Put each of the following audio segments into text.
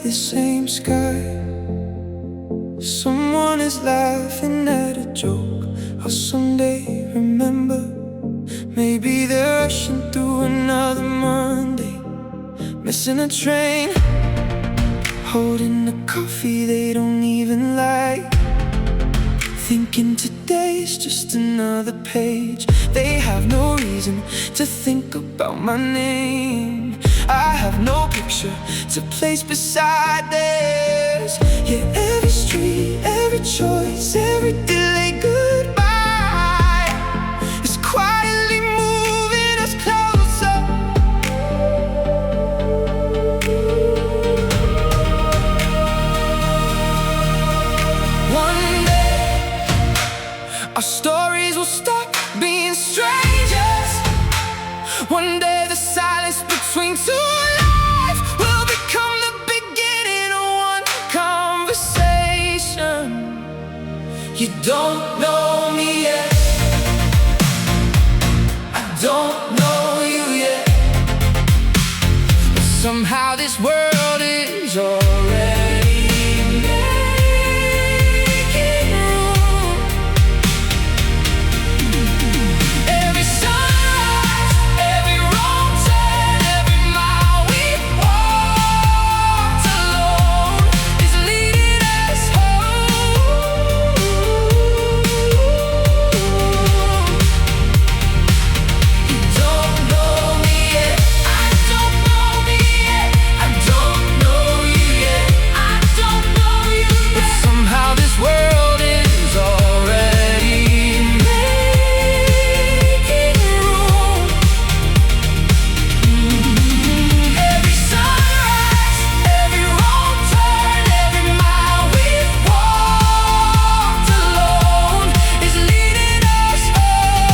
the same sky. Someone is laughing at a joke I'll someday remember. Maybe they're rushing through another Monday, missing a train, holding a coffee they don't even like, thinking today's just another page. They have no reason to think about my name. I have no picture to place beside theirs. Yeah, every street, every choice, every delayed goodbye is quietly moving us closer. One day our stories will stop being strangers. One day the silence between two lives will become the beginning of one conversation. You don't know me yet, I don't know you yet, but somehow this world is already making room. Every sunrise, every wrong turn, every mile we walked alone is leading us home. You don't know me yet, I don't know me yet, I don't know you yet, I don't know you yet, but somehow this world is already making room. Every sunrise, every wrong turn, every mile we've walked alone is leading us home.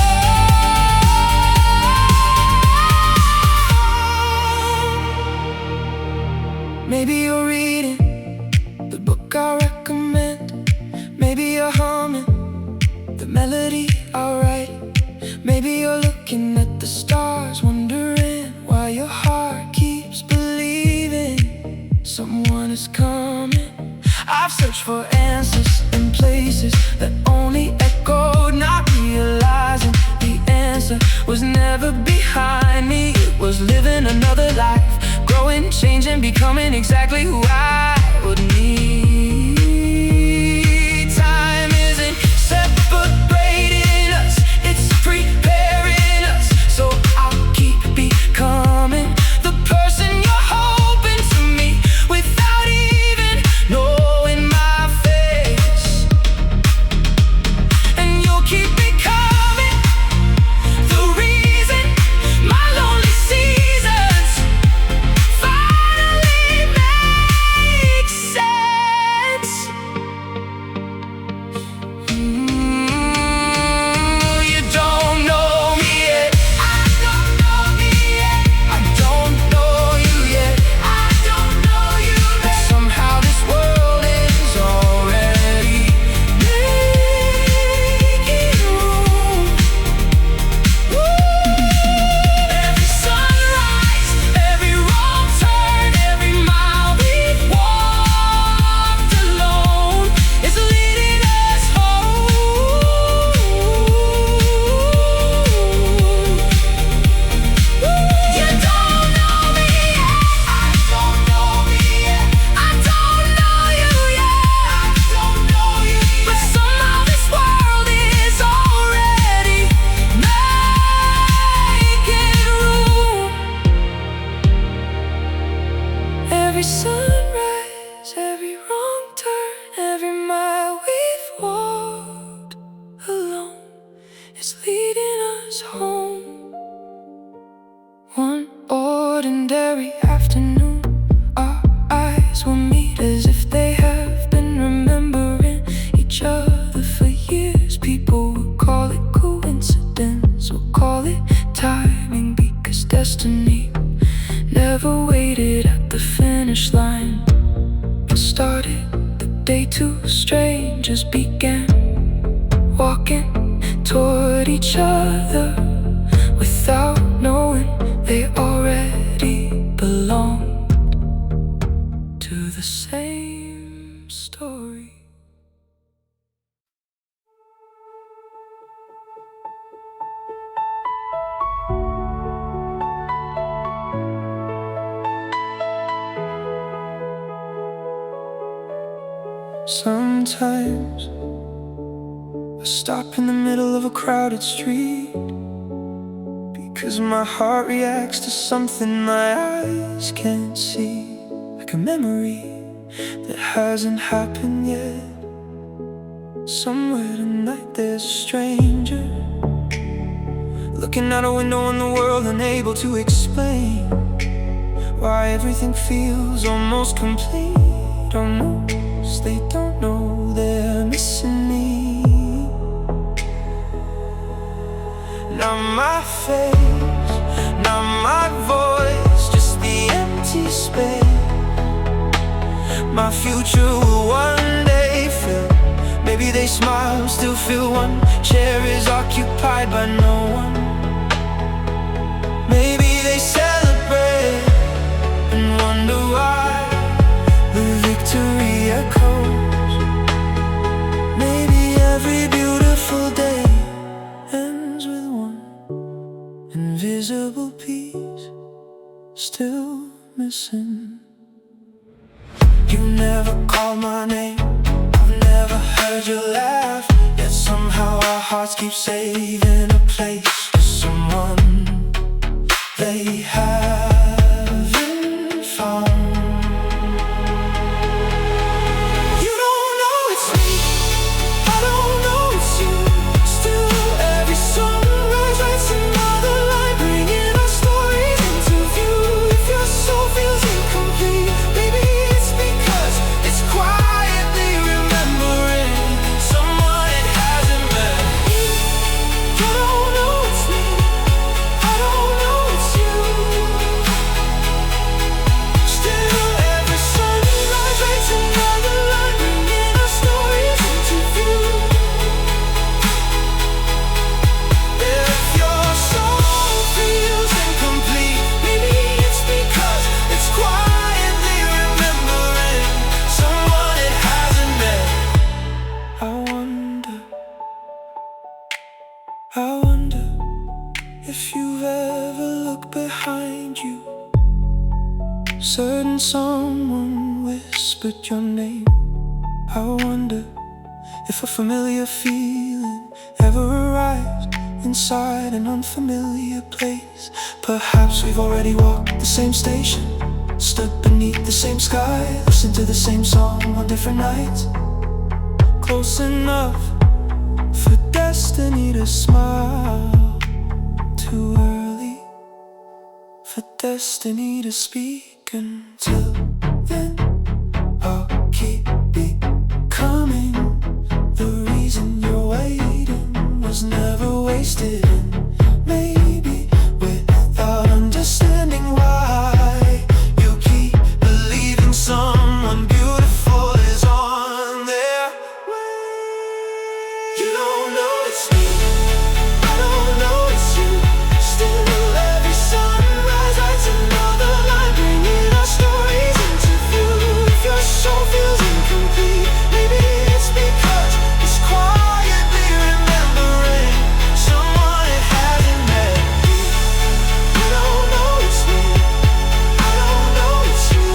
Maybe you're reading the book I recommend. Maybe you're humming the melody I write. Maybe you're looking at the stars, wondering why your heart keeps believing someone is coming. I've searched for answers in places that only echoed, not realizing the answer was never behind me. It was living another life, growing, changing, becoming exactly who I would need. Time isn't separating us, it's preparing us, so I'll keep becoming the person you're hoping to meet without even knowing my face. And you'll keep becoming the reason my lonely seasons finally make sense. You don't know me yet, I don't know me yet, I don't know you yet, I don't know you yet, but somehow this world is already making room. Every sunrise, every wrong turn, every mile we've walked alone is leading us home. You don't know me yet, I don't know me yet, I don't know you yet, I don't know you yet, but somehow this world is already making room. Every sunrise, every wrong turn, every mile we've walked alone is leading us home. One ordinary afternoon, our eyes will meet as if they have been remembering each other for years. People will call it coincidence, will call it timing, because destiny never waited at the finish line. It started the day two strangers began walking toward each other without knowing they already belonged to the same story. Sometimes I stop in the middle of a crowded street, because my heart reacts to something my eyes can't see. Like a memory that hasn't happened yet. Somewhere tonight there's a stranger, looking out a window on the world, unable to explain why everything feels almost complete. Almost, they don't know they're missing me. Not my face, not my voice, just the empty space. My future will one day fill. Maybe they smile, still feel one chair is occupied by no one. Maybe they celebrate and wonder why the victory echoes. Maybe every beautiful day ends with one invisible piece still missing. You never call my name, I've never heard you laugh, yet somehow our hearts keep saving a place for someone they haven't found. You don't know it's me, I don't know it's you. Still every sunrise writes another line, bringing our stories into view. If your soul feels incomplete, maybe it's because it's quietly remembering someone it hasn't met. You don't know it's me, I don't know it's you. Still every sunrise writes another line, bringing our stories into view. If your soul feels incomplete, maybe it's because it's quietly remembering someone it hasn't met. I wonder if you've ever looked behind you. Certain someone whispered your name. I wonder if a familiar feeling ever arrived inside an unfamiliar place. Perhaps we've already walked the same station, stood beneath the same sky, listened to the same song on different nights. Close enough for destiny to smile, too early for destiny to speak. Until then, I'll keep becoming the reason you're waiting was never wasted. And maybe without understanding why you keep believing someone beautiful is on their way. You don't know it's me, I don't know it's you. Still every sunrise writes another line, bringing our stories into view. If your soul feels incomplete, maybe it's because it's quietly remembering someone it hasn't met. You don't know it's me, I don't know it's you.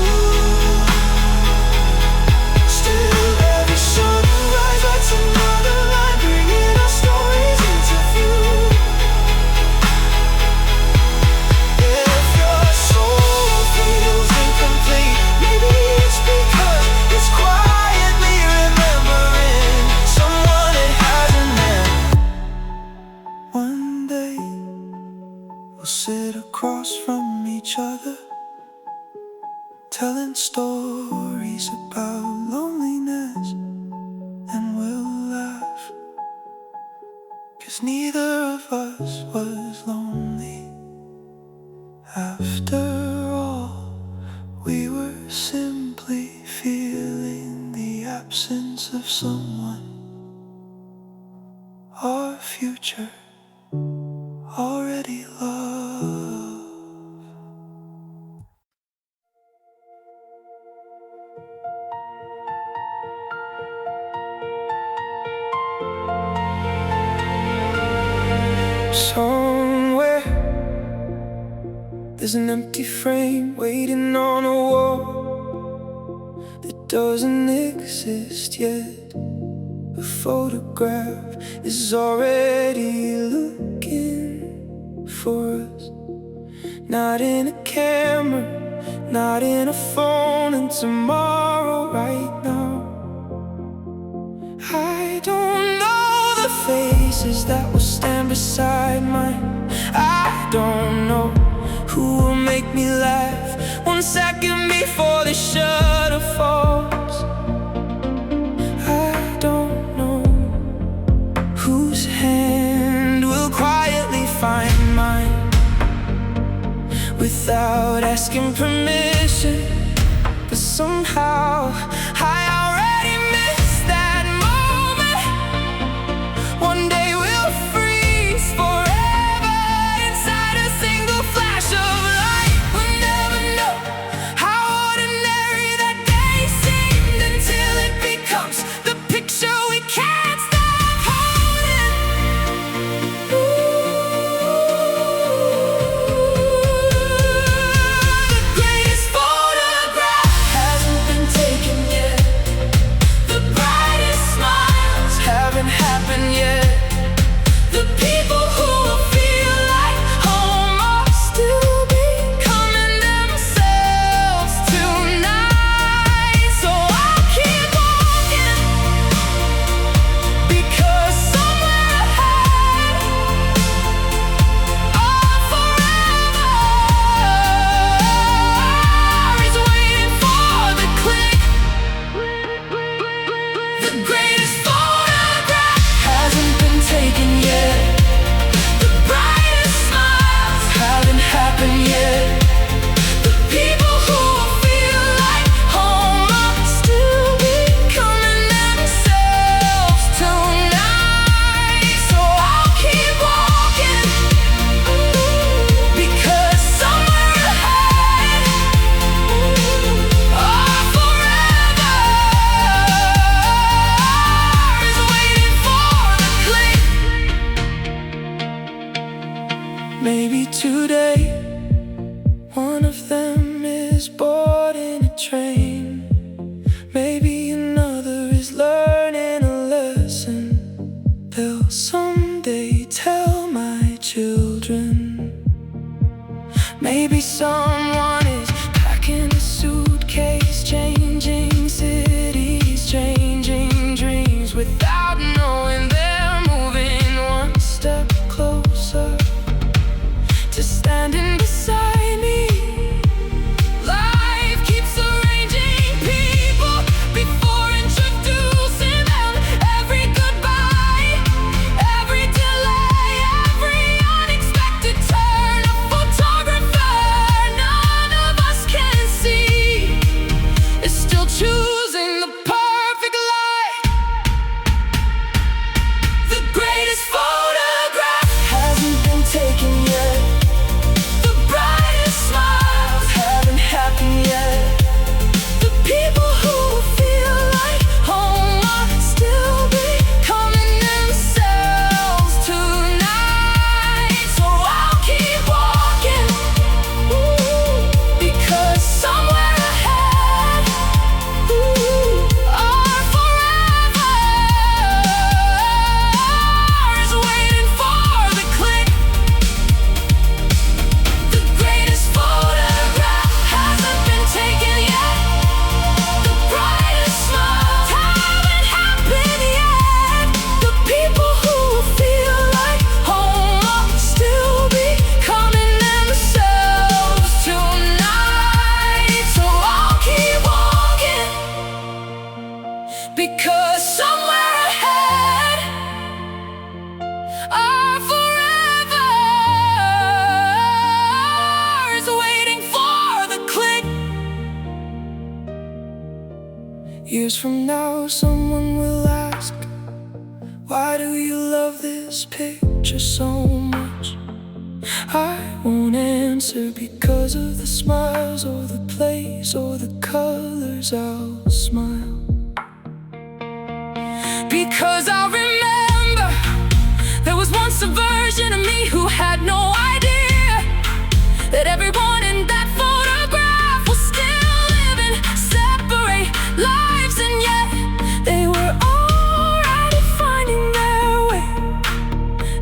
Still every sunrise writes another line, bringing our stories into view. If your soul feels incomplete, maybe it's because it's quietly remembering someone it hasn't met. One day we'll sit across from each other, telling stories about loneliness, and we'll laugh, 'cause neither of us was lonely. After all, we were simply feeling the absence of someone. Our future already loved. Somewhere there's an empty frame waiting on a wall that doesn't exist yet. A photograph is already looking for us. Not in a camera, not in a phone, and tomorrow right now. I don't know the faces that will stand beside mine. I don't know who will make me laugh 1 second before the shutter falls. I don't know whose hand will quietly find mine without asking permission. But somehow I already missed that moment. One day we'll freeze forever inside a single flash of light. We'll never know how ordinary that day seemed until it becomes the picture we can't stop holding. The greatest photograph hasn't been taken yet. The brightest smiles haven't happened yet. The people who will feel like home are still becoming themselves tonight. So I'll keep walking, because somewhere ahead, forever is waiting for the click. The greatest photograph hasn't been taken yet. The brightest smiles haven't happened yet. The people who feel like home are still becoming themselves tonight. So I'll keep walking, because somewhere ahead, forever is waiting for the click. Maybe today one of them is bored in a train. Maybe another is learning a lesson they'll someday tell my children. Maybe someone is packing a suitcase, changing cities, changing dreams without knowing they're moving one step closer to standing beside me. Life keeps arranging people before introducing them. Every goodbye, every delay, every unexpected turn. A photographer none of us can see is still choosing the perfect light. The greatest photograph hasn't been taken yet. The brightest smiles haven't happened yet. The people who feel like home are still becoming themselves tonight. So I'll keep walking, because somewhere ahead, forever is waiting for the click. The greatest photograph hasn't been taken yet. The brightest smiles haven't happened yet. The people who feel like home are still becoming themselves tonight. So I'll keep walking, because somewhere ahead, forever is waiting for the click. Years from now, someone will ask, why do you love this picture so much? I won't answer, because of the smiles or the place or the colors. I'll smile, because I remember there was once a version of me who had no idea that everyone in that photograph was still living separate lives, and yet they were already finding their way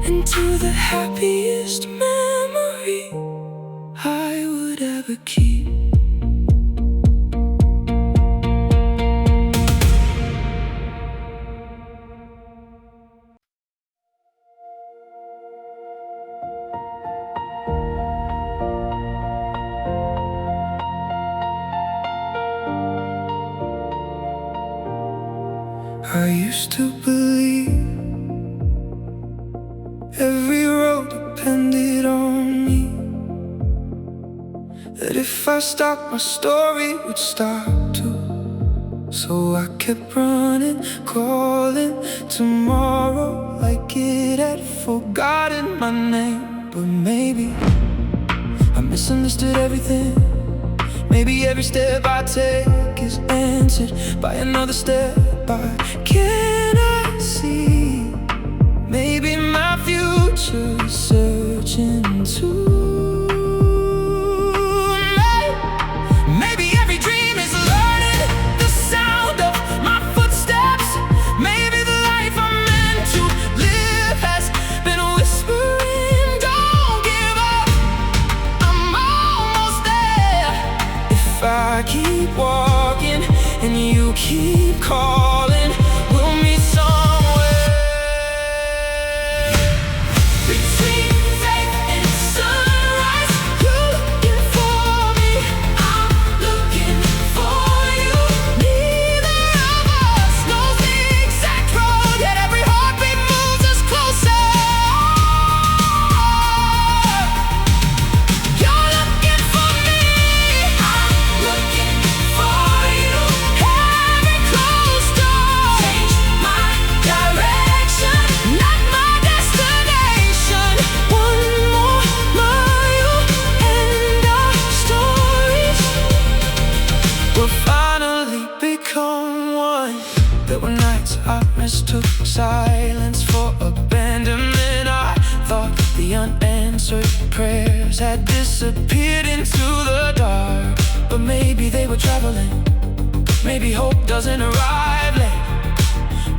into the happiest memory I would ever keep. I used to believe every road depended on me, that if I stopped, my story would stop too. So I kept running, calling tomorrow like it had forgotten my name. But maybe I misunderstood everything. Maybe every step I take is answered by another step I cannot see. Maybe my future's searching too. Maybe every dream is learning the sound of my footsteps. Maybe the life I'm meant to live has been whispering, don't give up, I'm almost there. If I keep walking and you keep calling, we'll meet somewhere. Between faith and sunrise, you're looking for me, I'm looking for you. Neither of us knows the exact road, yet every heartbeat moves us closer. You're looking for me, I'm looking for you. Every closed door changed my direction, not my destination. One more mile and our stories will finally become one. There were nights I mistook silence for abandonment. I thought the unanswered prayers had disappeared into the dark. But maybe they were traveling. Maybe hope doesn't arrive late.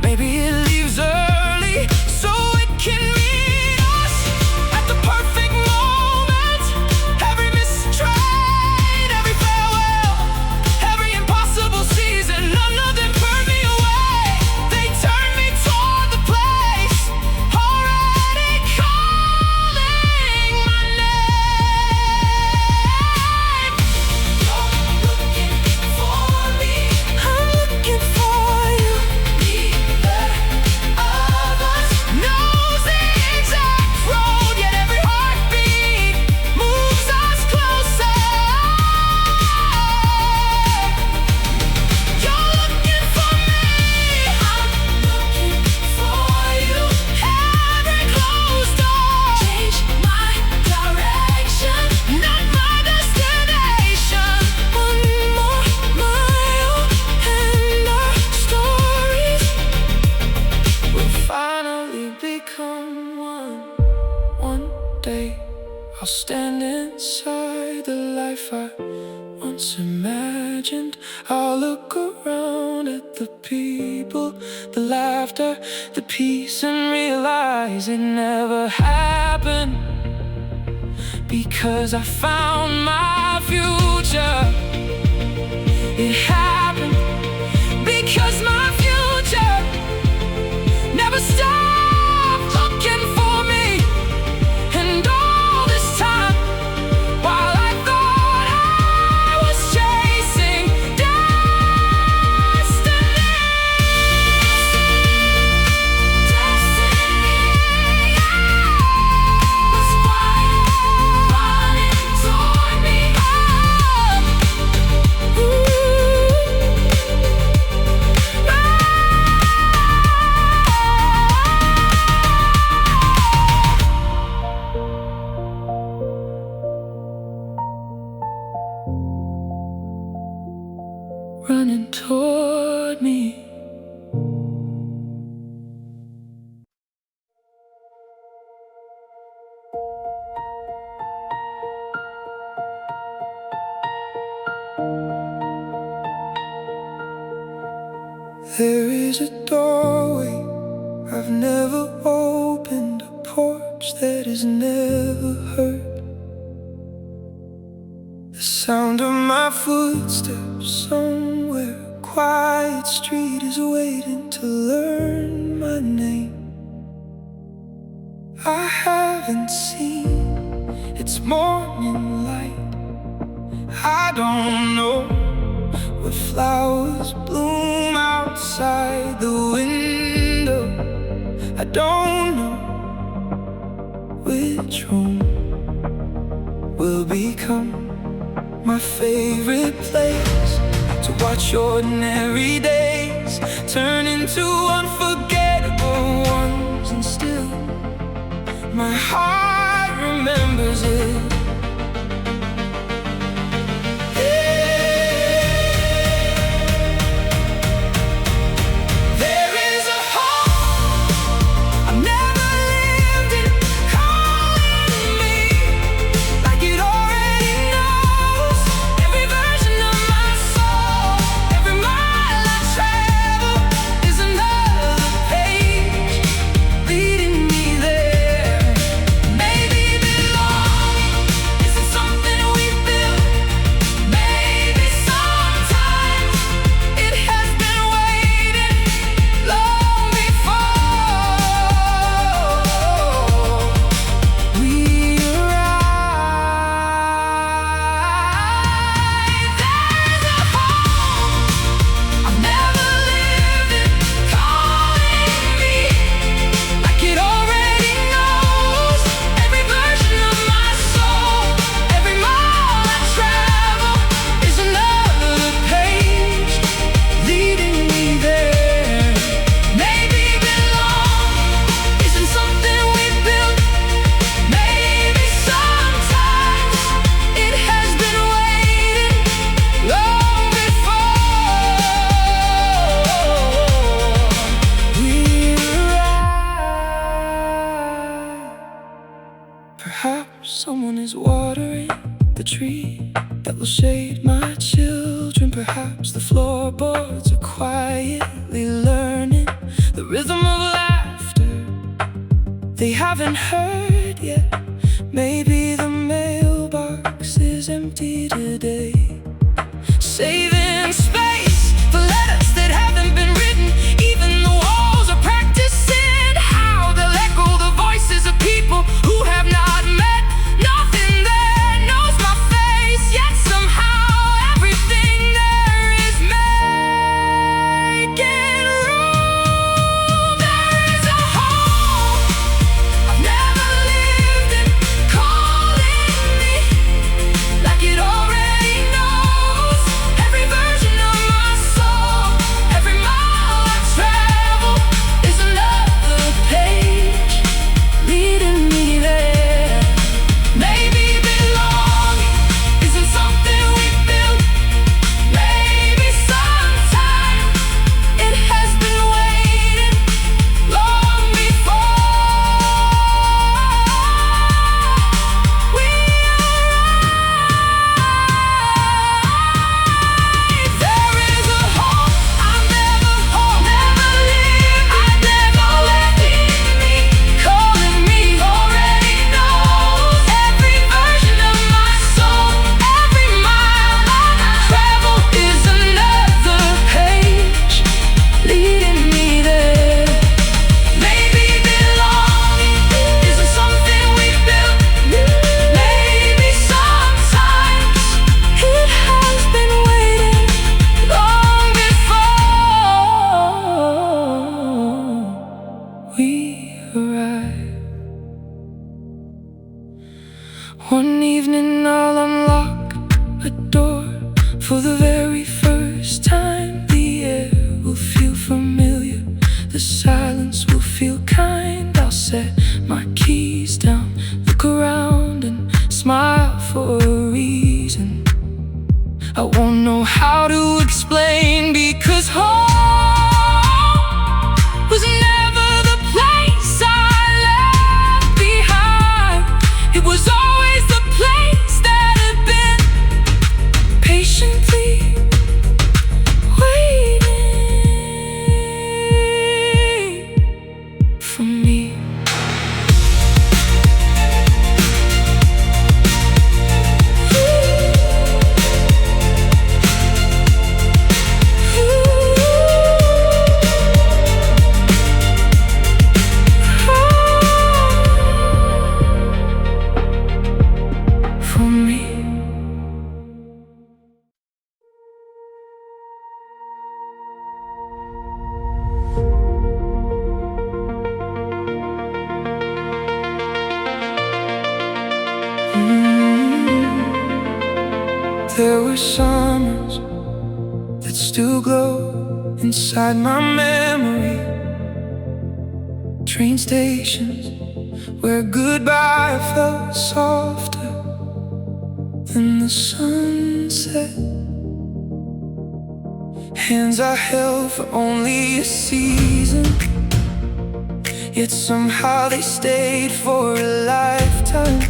Maybe it leaves early so it can meet us at the perfect moment. Every missed train, every farewell, every impossible season, none of them burned me away. They turned me toward the place already calling my name. You're looking for me, I'm looking for you. Neither of us knows the exact road, yet every heartbeat moves us closer. You're looking for me, I'm looking for you. Every closed door changed my direction, not my destination. One more mile and our stories will finally become one. One day I'll stand inside the life I once imagined. I'll look around at the people, the laughter, the peace, and realize it never happened. Because I found my future. It happened because my future never stopped looking for me. And all this time, while I thought I was chasing destiny, was running toward me. Running toward me. There is a doorway I've never opened, a porch that is never heard, the sound of my footsteps somewhere, a quiet street is waiting to learn my name. I haven't seen its morning light. I don't know what flowers bloom outside the window. I don't know which room will become my favorite place to watch ordinary days turn into unforgettable ones. And still, my heart remembers it. Perhaps someone is watering the tree that will shade my children. Perhaps the floorboards are quietly learning the rhythm of laughter they haven't heard yet. Maybe the mailbox is empty today, saving space for letters that haven't been written. Even the walls are practicing how they'll echo the voices of people who have not met. Nothing there knows my face, yet somehow everything there is making room. There is a home I've never lived in, calling me like it already There were summers that still glow inside my memory. Train stations where goodbye felt softer than the sunset. Hands I held for only a season, yet somehow they stayed for a lifetime.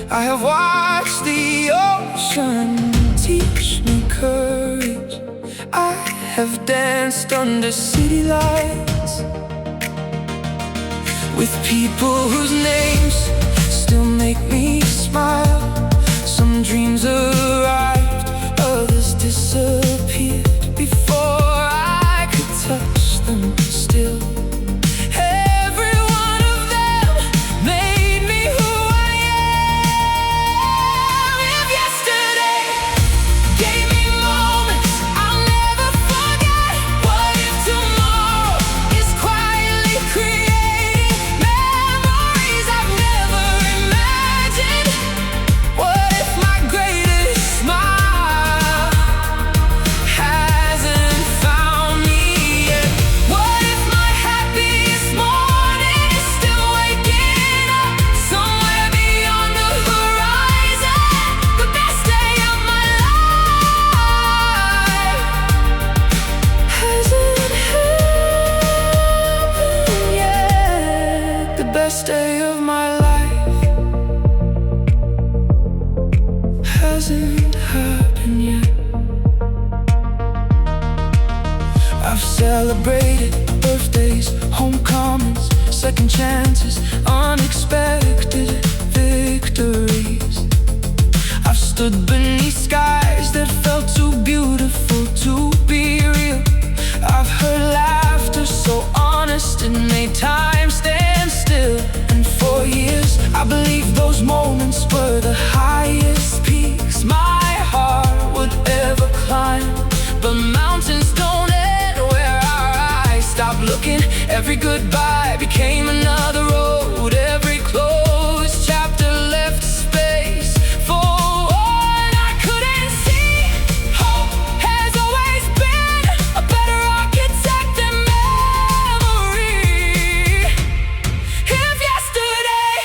I have watched the ocean teach me courage. I have danced under city lights with people whose names still make me smile. Some dreams arrived, others disappeared before I could touch them still. Every one of them made me who I am. If yesterday gave me moments I'll never forget, what if tomorrow is quietly creating memories I've never imagined? What if my greatest smile hasn't found me yet? What if my happiest morning is still waking up somewhere beyond the horizon? The best day of my life hasn't happened yet. The best day of my life hasn't happened yet. I've celebrated birthdays, homecomings, second chances, unexpected victories. I've stood beneath skies that felt too beautiful to be real. I've heard laughter so honest it made time stand still. And for years I believed those moments were the highest peaks my heart would ever climb. But mountains don't end where our eyes stop looking. Every goodbye became another road. Every closed chapter left space for what I couldn't see. Hope has always been a better architect than memory. If yesterday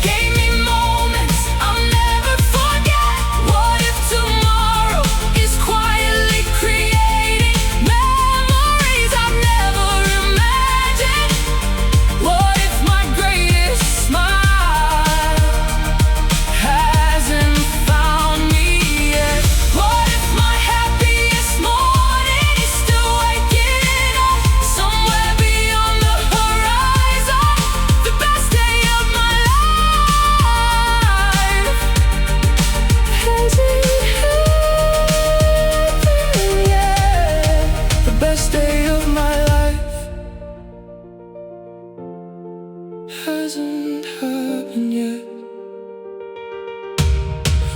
gave me moments I'll never forget, what if tomorrow is quietly creating memories I've never imagined? What if my greatest smile hasn't found me yet? What if my happiest morning is still waking up somewhere beyond the horizon? The best day of my life hasn't happened yet. The best day of my life hasn't happened yet.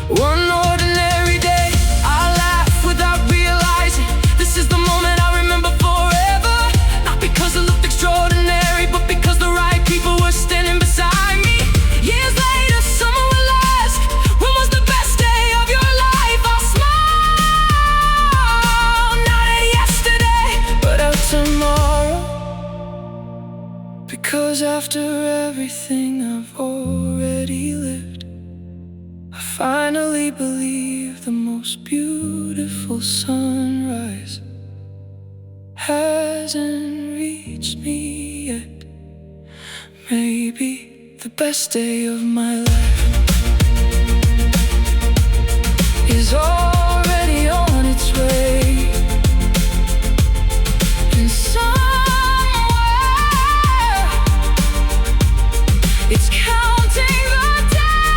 One ordinary day, I laugh without realizing this is the moment I remember forever. Not because it looked extraordinary, but because the right people were standing beside me. Years later, someone will ask, when was the best day of your life? I'll smile, not at yesterday, but at tomorrow. Because after everything I've already lived, I finally believe the most beautiful sunrise hasn't reached me yet. Maybe the best day of my life is already on its way. And somewhere it's counting the days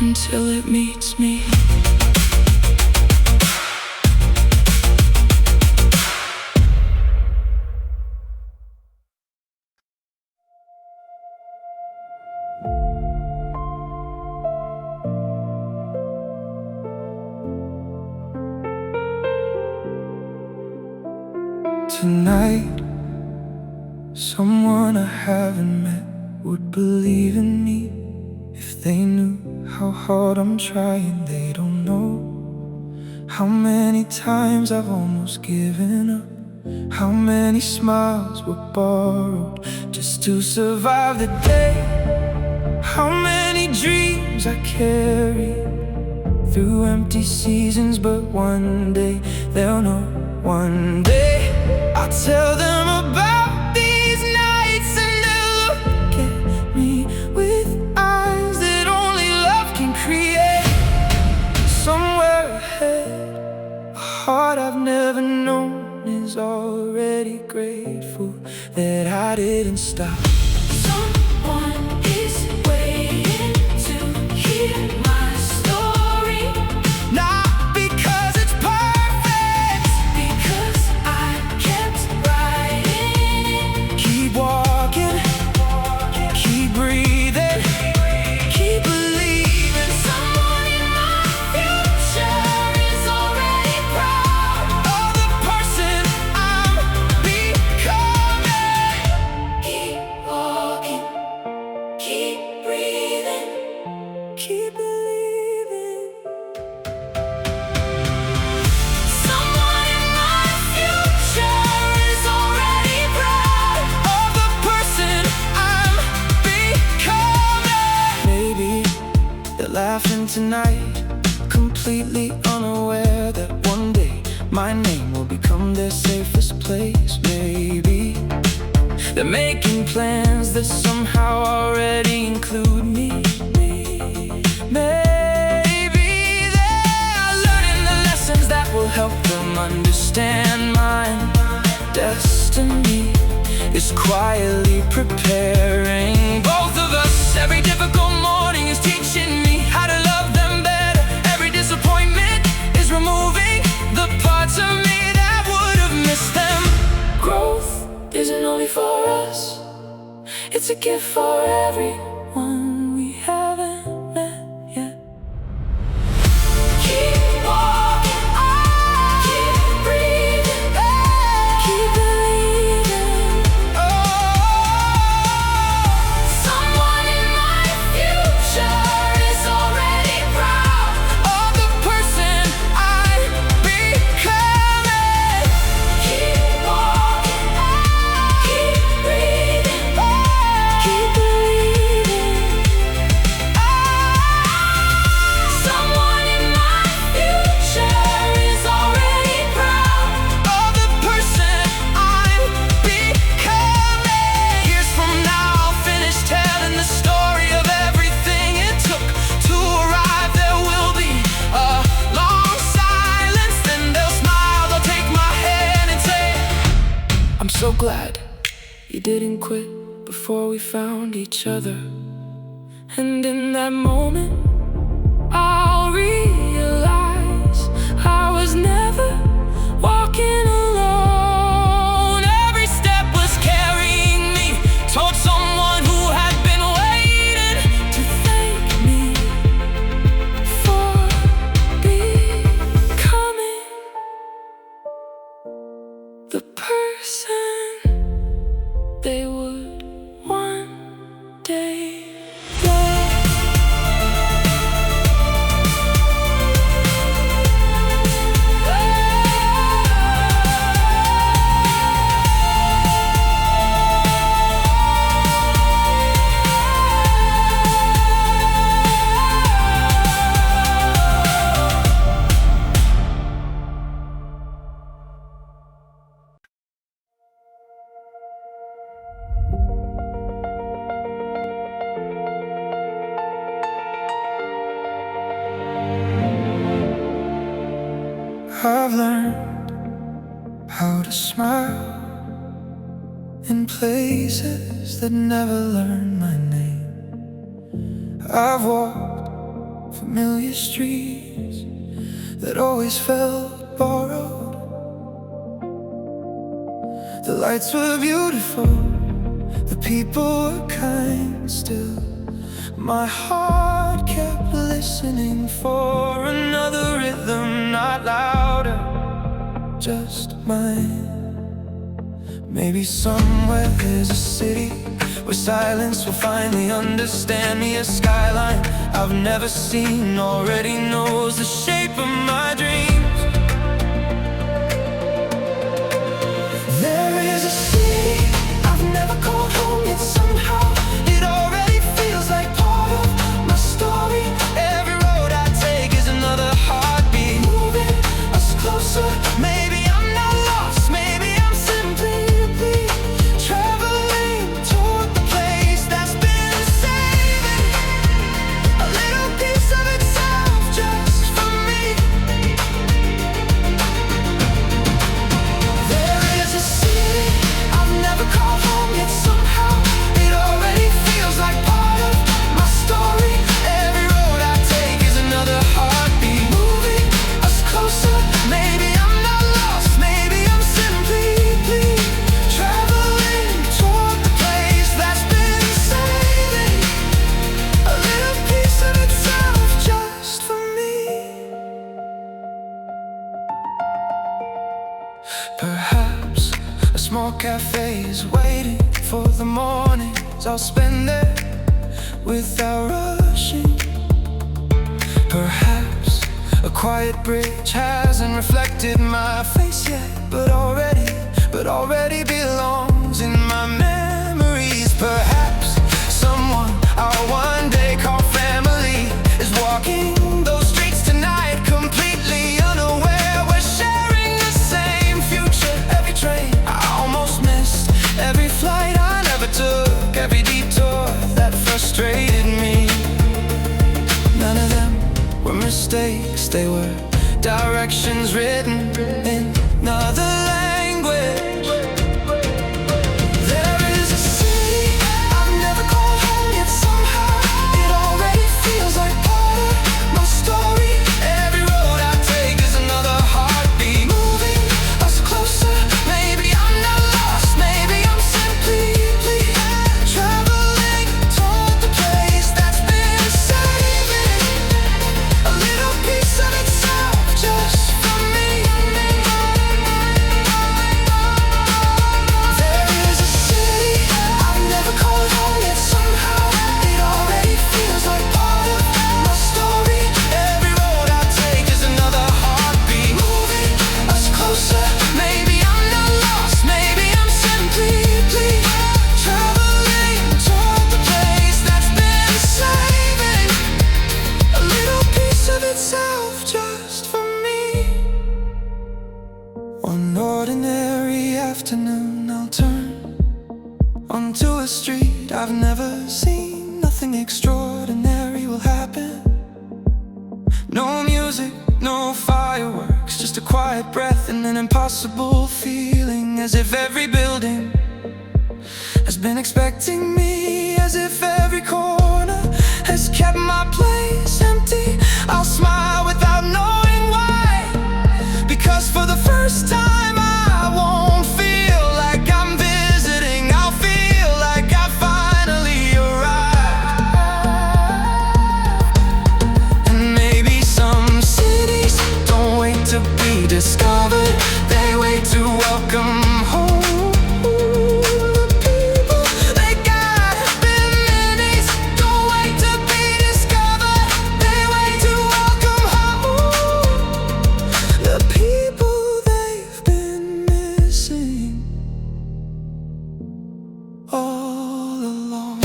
until it meets me. Tonight, someone I haven't met would believe in me if they knew how hard I'm trying. They don't know how many times I've almost given up, how many smiles were borrowed just to survive the day, how many dreams I carry through empty seasons. But one day they'll know, one day I'll tell them about these nights, and they'll look at me with eyes that only love can create. Somewhere ahead, a heart I've never known is already grateful that I didn't stop. Someone is waiting to hear my story, Not because it's perfect, because I kept writing it. keep walking, keep breathing, keep believing. Someone in my future is already proud Of the person I'm becoming. Keep walking, keep breathing. Keep believing. Someone in my future is already proud Of the person I'm becoming. Maybe they're laughing tonight, completely unaware that one day my name will become their safest place. Maybe they're making plans that somehow already include me. Maybe they're learning the lessons that will help them understand mine. Destiny is quietly preparing both of us. Every difficult morning is teaching me how to love them better. Every disappointment is removing the parts of me that would have missed them. Growth isn't only for us, it's a gift for everyone we haven't met yet. Keep walking, keep breathing, Keep believing. Oh, someone in my future is already proud of the person I'm becoming. Keep walking, keep breathing, Keep believing. someone in my future is already proud Of the person I'm becoming. Years from now I'll finish telling the story of everything it took to arrive. There will be a long silence, then they'll smile, they'll take my hand and say, I'm so glad you didn't quit before we found each other. And in that moment I'll realize I was never walking alone. Every step was carrying me towards someone who had been waiting to thank me for becoming the person they would one day love. I've learned how to smile in places that never learned my name. I've walked familiar streets that always felt borrowed. The lights were beautiful, the people were kind still. My heart kept listening for another rhythm, not louder, just mine. Maybe somewhere there's a city where silence will finally understand me. A skyline I've never seen already knows the shape of my dreams. There is a city I've never called home, yet somehow it already feels like part of my story. Every road I take is another heartbeat, moving us closer. Maybe I'm not lost, maybe I'm simply traveling toward the place that's been saving a little piece of itself just for me. There is a city I've never called home, yet somehow it already feels like part of my story. Every road I take is another heartbeat, moving us closer. Maybe I'm not lost, maybe I'm simply traveling toward the place that's been saving a little piece of itself just for me. Perhaps a small cafe is waiting for the mornings I'll spend there without rushing. Perhaps a quiet bridge hasn't reflected my face yet, but already belongs in my memories. Perhaps someone I'll one day call family is walking those streets tonight, completely unaware we're sharing the same future. Every train I almost missed, every flight I never took, every detour that frustrated me. None of them were mistakes, they were directions written in another language. There is a city I've never called home, yet somehow it already feels like part of my story. Every road I take is another heartbeat, moving us closer. Maybe I'm not lost, maybe I'm simply traveling toward the place that's been saving a little piece of itself just for me. There is a city I've never called home, yet somehow it already feels like part of my story. Every road I take is another heartbeat, moving us closer. Maybe I'm not lost, maybe I'm simply traveling toward the place that's been saving a little piece of itself just for me. One ordinary afternoon I'll turn onto a street I've never seen. Nothing extraordinary will happen. No music, no fireworks, just a quiet breath and an impossible feeling. As if every building has been expecting me, as if every corner has kept my place empty. I'll smile without knowing why, because for the first time I won't feel like I'm visiting. I'll feel like I finally arrived. And maybe some cities don't wait to be discovered, they wait to welcome home. The people they got been minis don't wait to be discovered, they wait to welcome home. The people they've been missing all along.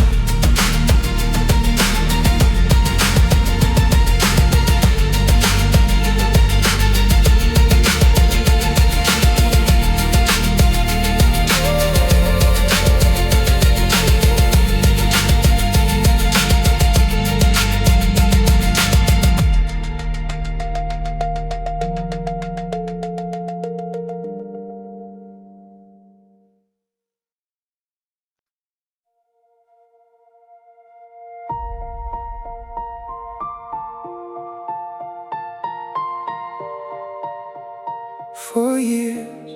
For years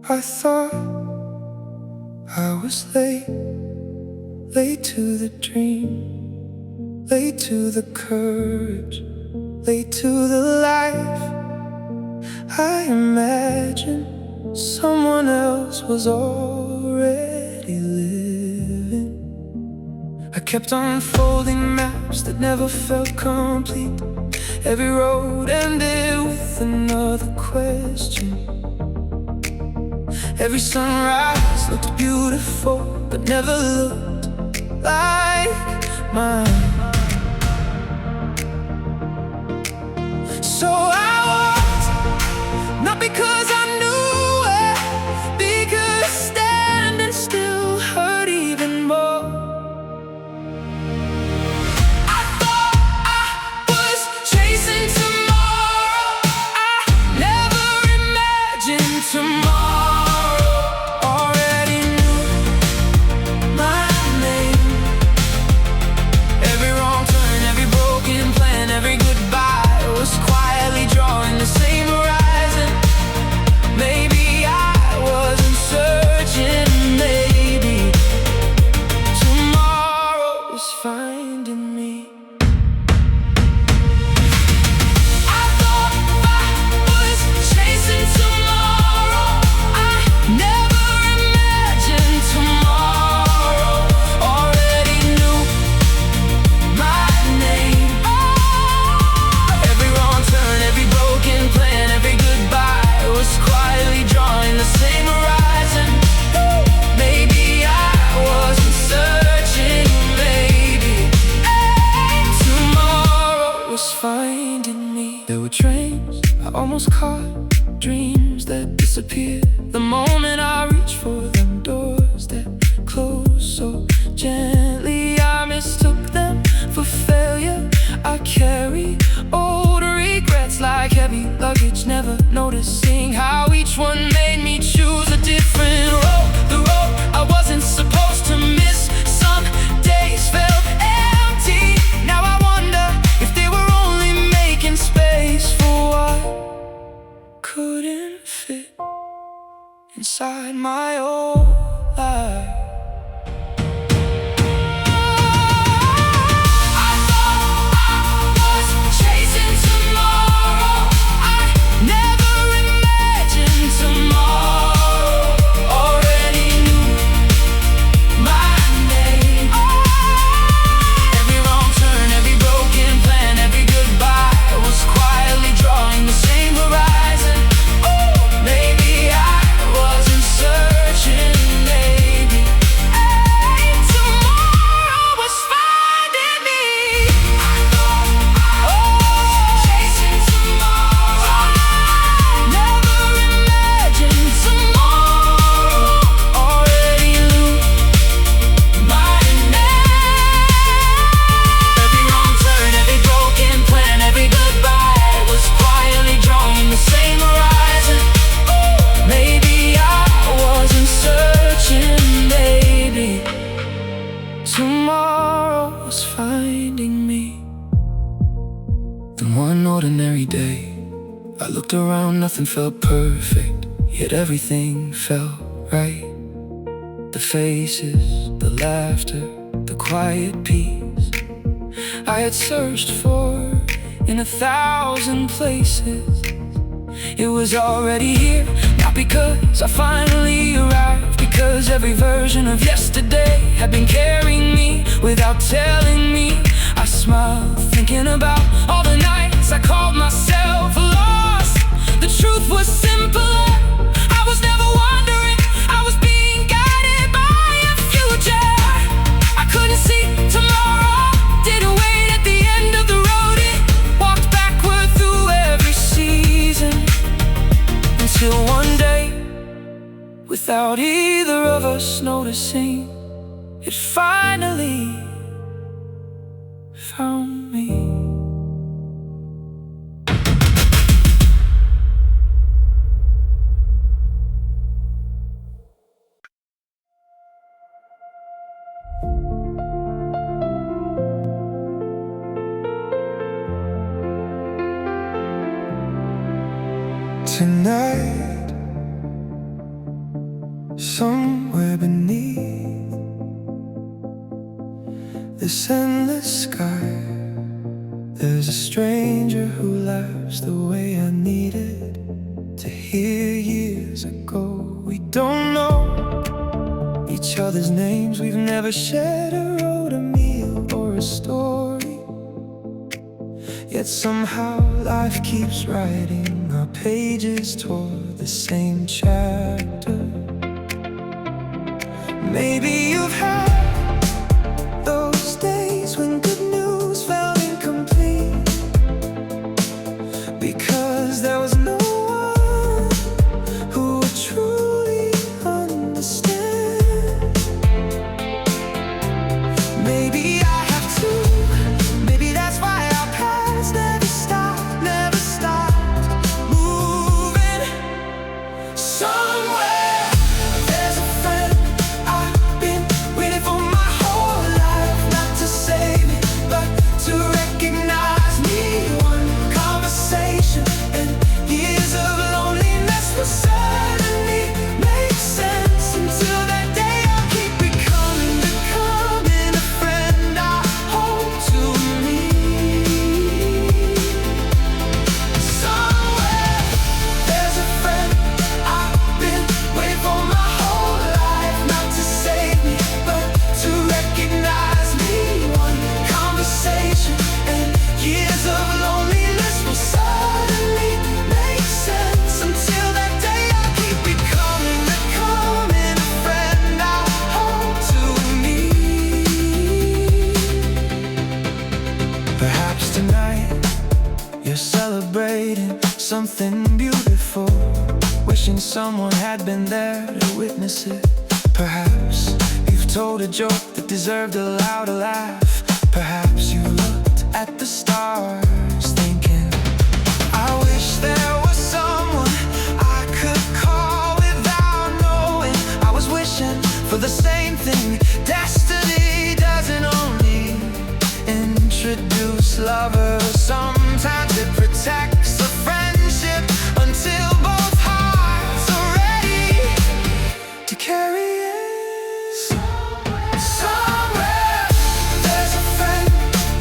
I thought I was late to the dream, late to the courage, late to the life I imagined someone else was already living. kept unfolding maps that never felt complete. Every road ended with another question. Every sunrise looked beautiful, but never looked like mine. So I walked, not because I knew it, because standing still hurt even more. I thought I was chasing tomorrow. I never imagined tomorrow. Already knew my name. Every wrong turn, every broken plan, every goodbye was quietly drawing the same horizon. Maybe I wasn't searching, maybe tomorrow is finding me. I thought I was chasing tomorrow. I never imagined tomorrow. Already knew my name. Every wrong turn, every broken plan, every goodbye was quietly drawing the same horizon. Maybe I wasn't searching, maybe tomorrow was finding me. There were trains I almost caught, dreams that disappeared the moment I reached for them, doors that closed so gently. I mistook them for failure. I carry old regrets like heavy luggage, never noticing how each one made me choose a different road. The road I wasn't supposed to miss. Some days felt empty. Now I wonder if they were only making space for what couldn't fit inside my old life. I thought I was chasing tomorrow. I never imagined tomorrow. Already knew my name. Every wrong turn, every broken plan, every goodbye was quietly drawing the same horizon. Maybe I wasn't searching, maybe tomorrow was finding me. I thought I was chasing tomorrow. Never imagined tomorrow. Already knew my name. Every wrong turn, every broken plan, every goodbye was quietly drawing the same horizon. Maybe I wasn't searching, maybe tomorrow was finding me. Then one ordinary day, I looked around, nothing felt perfect, yet everything felt right. The faces, the laughter, the quiet peace I had searched for in 1,000 places. It was already here, not because I finally arrived, because every version of yesterday had been carrying me without telling me. I smiled, thinking about all the nights I called myself lost. The truth was simpler. I was never wandering, I was being guided by a future. I couldn't see tomorrow, didn't wait at the end of the road. It walked backward through every season, until one day, without either of us noticing, it finally found me. Tonight, somewhere beneath this endless sky, there's a stranger who laughs the way I needed to hear years ago. We don't know each other's names, we've never shared a road, a meal, Yet somehow life keeps writing our pages toward the same chapter. Maybe you've had those days when good news felt incomplete, because there was no one who would truly understand. Maybe I have to, maybe that's why our paths never stopped moving somewhere. There's a friend I've been waiting for my whole life, not to save me, but to recognize me. One conversation and years of loneliness will suddenly make sense. Until that day I'll keep becoming a friend I hold to me. Somewhere there's a friend I've been waiting for my whole life, not to save me, but to recognize me. One conversation and years of loneliness will suddenly make sense. Until that day I'll keep becoming a friend I hold to me. Perhaps tonight you're celebrating something beautiful, wishing someone had been there to witness it. Perhaps you've told a joke that deserved a louder laugh. Perhaps you looked at the stars thinking, I wish there was someone I could call without knowing. I was wishing for the same thing. Destiny doesn't only introduce lovers, sometimes it protects the friendship until both hearts are ready to carry it. Somewhere there's a friend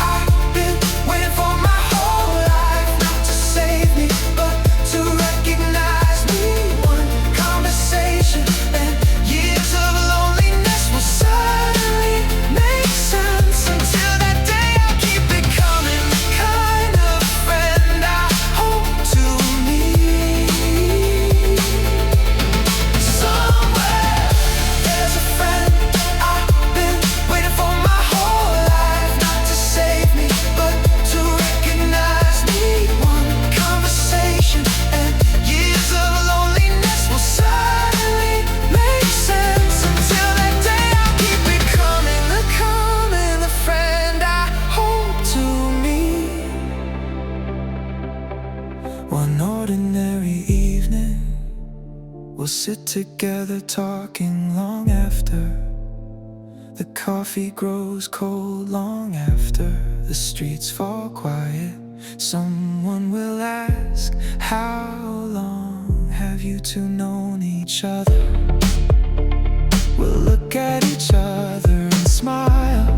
I've been waiting for my whole life, not to save me, but to recognize me. One conversation and years of loneliness will suddenly make sense. Until that day I'll keep becoming the kind of friend I hope to meet. Somewhere there's a friend I've been waiting for my whole life, not to save me, but to recognize me. One conversation and years of loneliness will suddenly make sense. Until that day I'll keep becoming the friend I hope to meet. One ordinary evening, we'll sit together talking long after the coffee grows cold, long after the streets fall quiet. Someone will ask, how long have you two known each other? We'll look at each other and smile,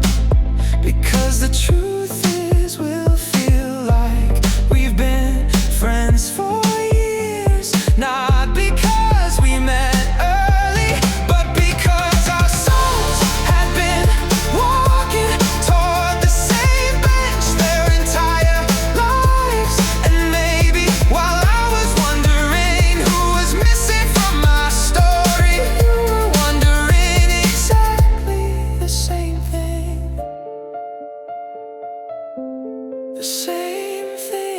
because the truth is we'll feel like we've been friends for years. Not because we met early, but because our souls had been walking toward the same bench their entire lives. And maybe while I was wondering who was missing from my story, you were wondering exactly the same thing. The same thing.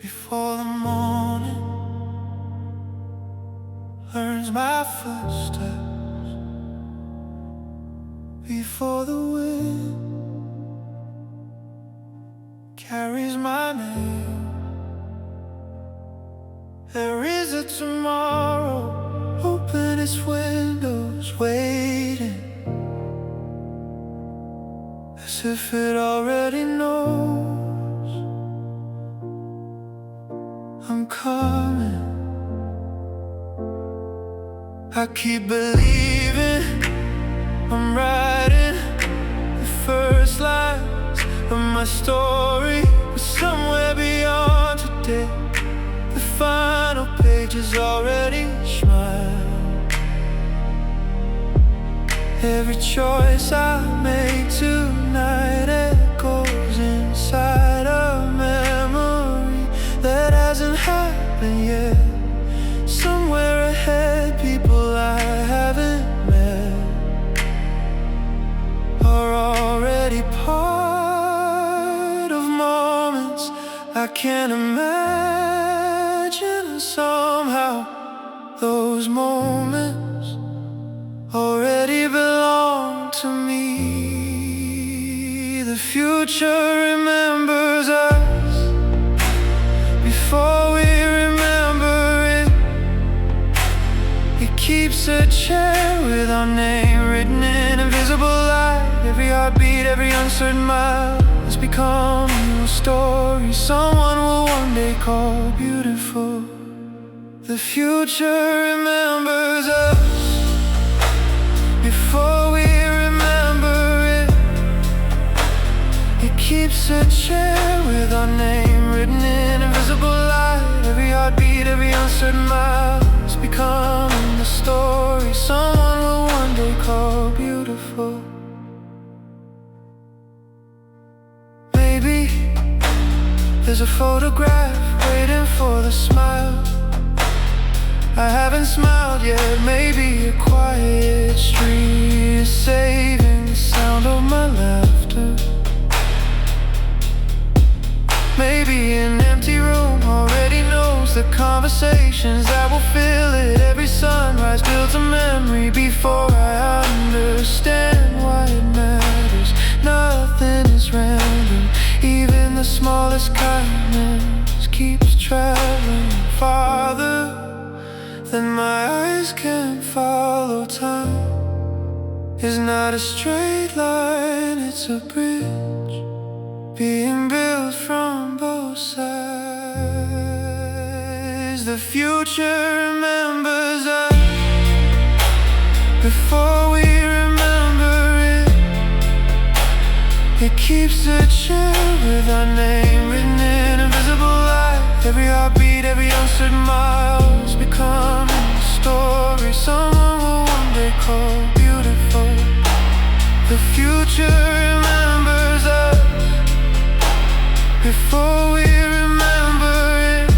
Before the morning learns my footsteps, before the wind carries my name, there is a tomorrow, open its windows, waiting, as if it already knows I'm coming. I keep believing I'm writing the first lines of my story, but somewhere beyond today day. The final page is already smile. Every choice I make tonight echoes inside a memory that hasn't happened yet. Somewhere ahead, people I haven't met are already part of moments I can't imagine. Somehow those moments already belong to me. The future remembers us before we remember it. It keeps a chair with our name written in invisible light. Every heartbeat, every uncertain mile has become a story someone will one day call beautiful. The future remembers us before we remember it. It keeps a chair with our name written in invisible light. Every heartbeat, every uncertain mile has become the story someone will one day call beautiful. Maybe there's a photograph waiting for the smile I haven't smiled yet. Maybe a quiet street is saving the sound of my laughter. Maybe an empty room already knows the conversations that will fill it. Every sunrise builds a memory before I understand why it matters. Nothing is random, even the smallest kindness keeps traveling farther then my eyes can follow. Time is not a straight line, it's a bridge being built from both sides. The future remembers us before we remember it. It keeps a chair with our name written in invisible light. Every heartbeat, every uncertain mile is becoming a story someone will one day call beautiful. The future remembers us before we remember it.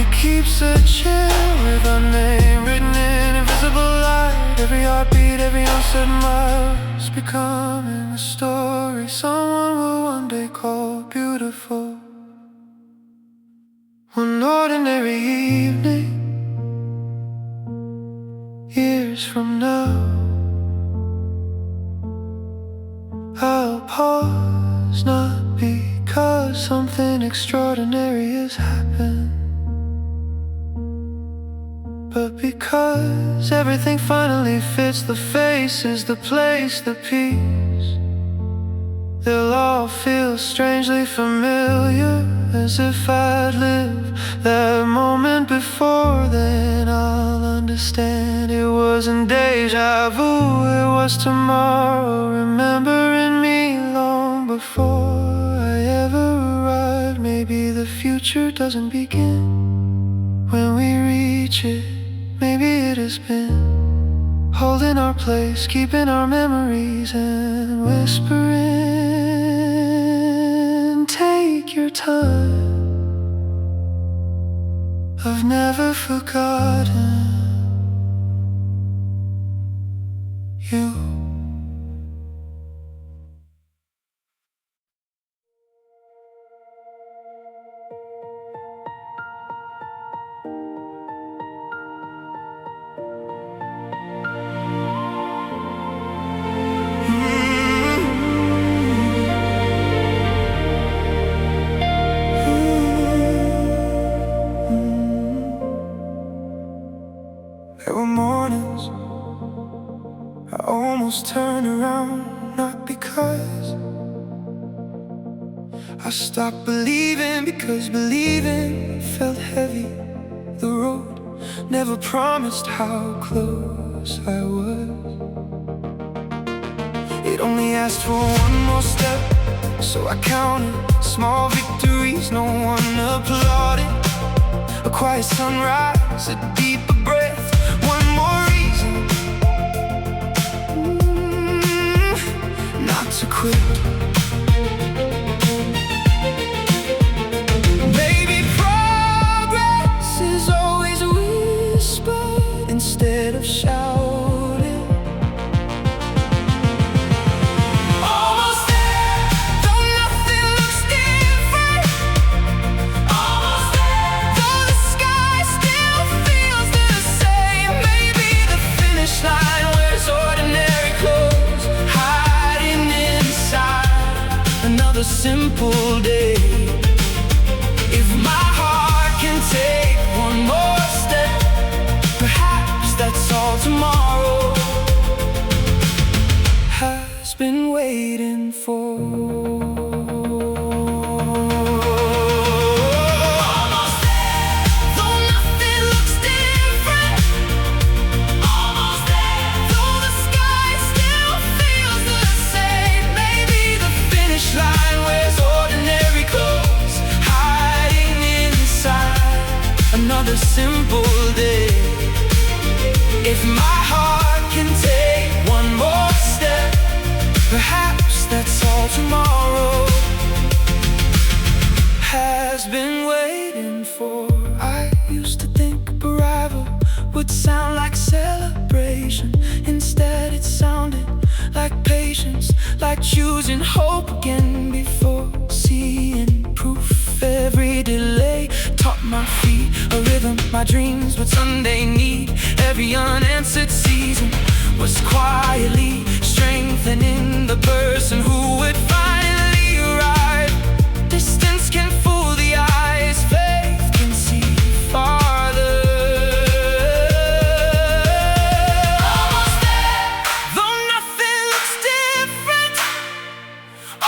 It keeps a chair with our name written in invisible light. Every heartbeat, every uncertain mile is becoming a story someone will one day call beautiful. One ordinary evening, years from now, I'll pause, not because something extraordinary has happened, but because everything finally fits. The faces, the place, the piece, they'll all feel strangely familiar, as if I'd lived that moment before. Then I'll understand it wasn't deja vu, it was tomorrow remembering me long before I ever arrived. Maybe the future doesn't begin when we reach it. Maybe it has been holding our place, keeping our memories and whispering, take your time. I've never forgotten you. There were mornings I almost turned around, not because I stopped believing, because believing felt heavy. The road never promised how close I was. It only asked for one more step, So I counted small victories, no one applauded. A quiet sunrise, a deeper breath, one more reason not to quit. Maybe progress is always whispered instead of shouted. Almost there, Though nothing looks different, almost there. though the sky still feels the same. Maybe the finish line wears ordinary clothes, hiding inside another simple day. If my heart can take one more step, perhaps that's all tomorrow has been waiting for. Almost there, Though nothing looks different, almost there. though the sky still feels the same. Maybe the finish line wears ordinary clothes, hiding inside another simple day. If my heart can take one more step, perhaps that's all tomorrow has been waiting for. I used to think arrival would sound like celebration. Instead it sounded like patience, like choosing hope again before seeing proof. Every delay taught my feet a rhythm my dreams would someday need. Every unanswered season was quietly strengthening the person who would finally arrive. Distance can fool the eyes, faith can see farther. Almost there, Though nothing looks different,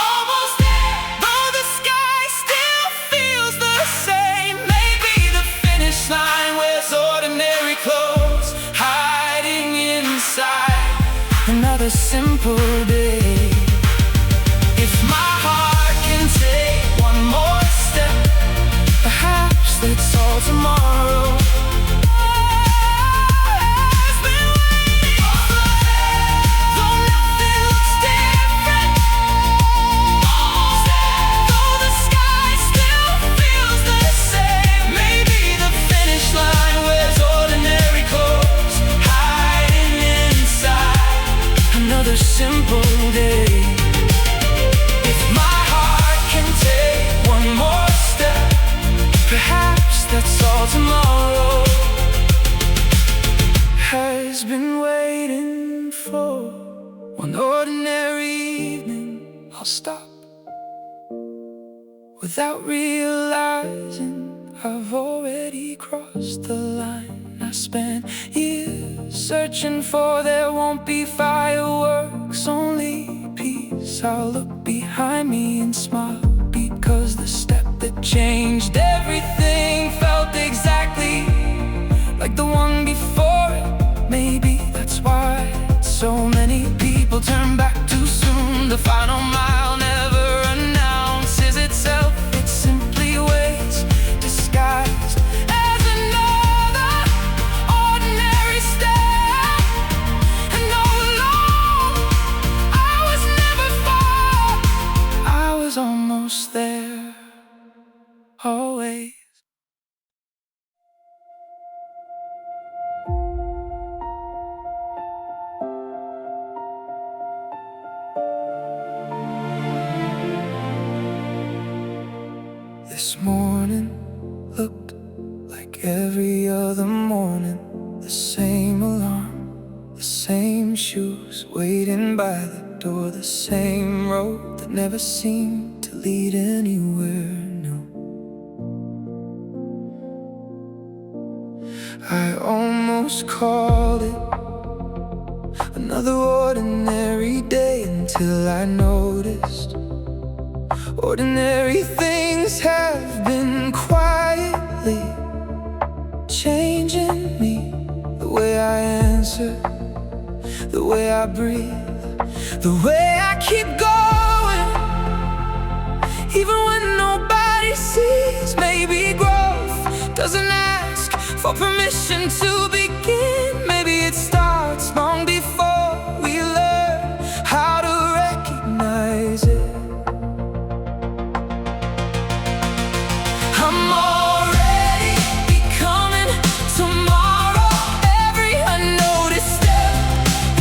almost there. though the sky still feels the same. Maybe the finish line wears ordinary clothes, hiding inside another simple day. If my heart can take one more step, perhaps that's all tomorrow has been waiting for. Though nothing looks different, Almost there, though the sky still feels the same. Maybe the finish line wears ordinary clothes, hiding inside another simple day. If my heart can take one more step, perhaps that's all tomorrow has been waiting for. One ordinary evening, I'll stop without realizing I've already crossed the line. I spent years searching for there won't be fireworks, only peace. I'll look behind me and smile, because the step that changed everything felt exactly like the one before it. Maybe that's why so many people turn back too soon. The final mile never announces itself, it simply waits, disguised as another ordinary step. And all along, I was never far, I was almost there, always. This morning looked like every other morning. The same alarm, the same shoes waiting by the door, the same road that never seemed to lead anywhere new. I almost called it another ordinary day until I noticed ordinary things have been quietly changing me. The way I answer, the way I breathe, the way I keep going. even when nobody sees. Maybe growth doesn't ask for permission to begin. Maybe it starts long before we learn how to recognize it. I'm already becoming tomorrow. Every unnoticed step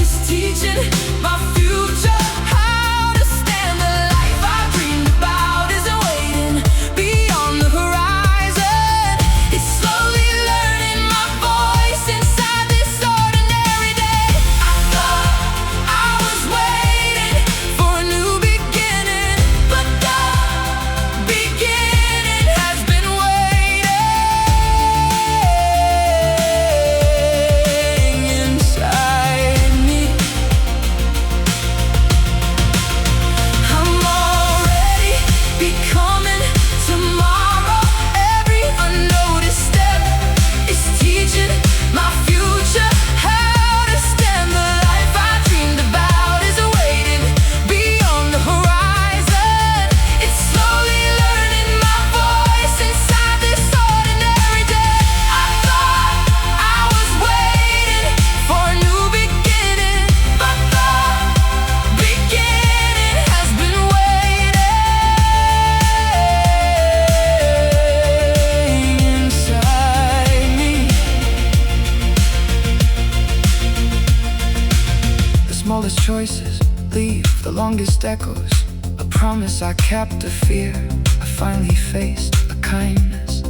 is teaching my future how to stand. The life I dreamed about isn't waiting beyond the horizon. It's slowly learning my voice inside this ordinary day. I thought I was waiting for a new beginning, but the beginning has been waiting inside me. I'm already becoming tomorrow. Every unnoticed step is teaching my future how to stand. The life I dreamed about is waiting beyond the horizon. It's slowly learning my voice inside this ordinary day. I thought I was waiting for a new beginning, but the beginning has been waiting inside me. The smallest choices leave the longest echoes. A promise I kept, a fear I finally faced, a kindness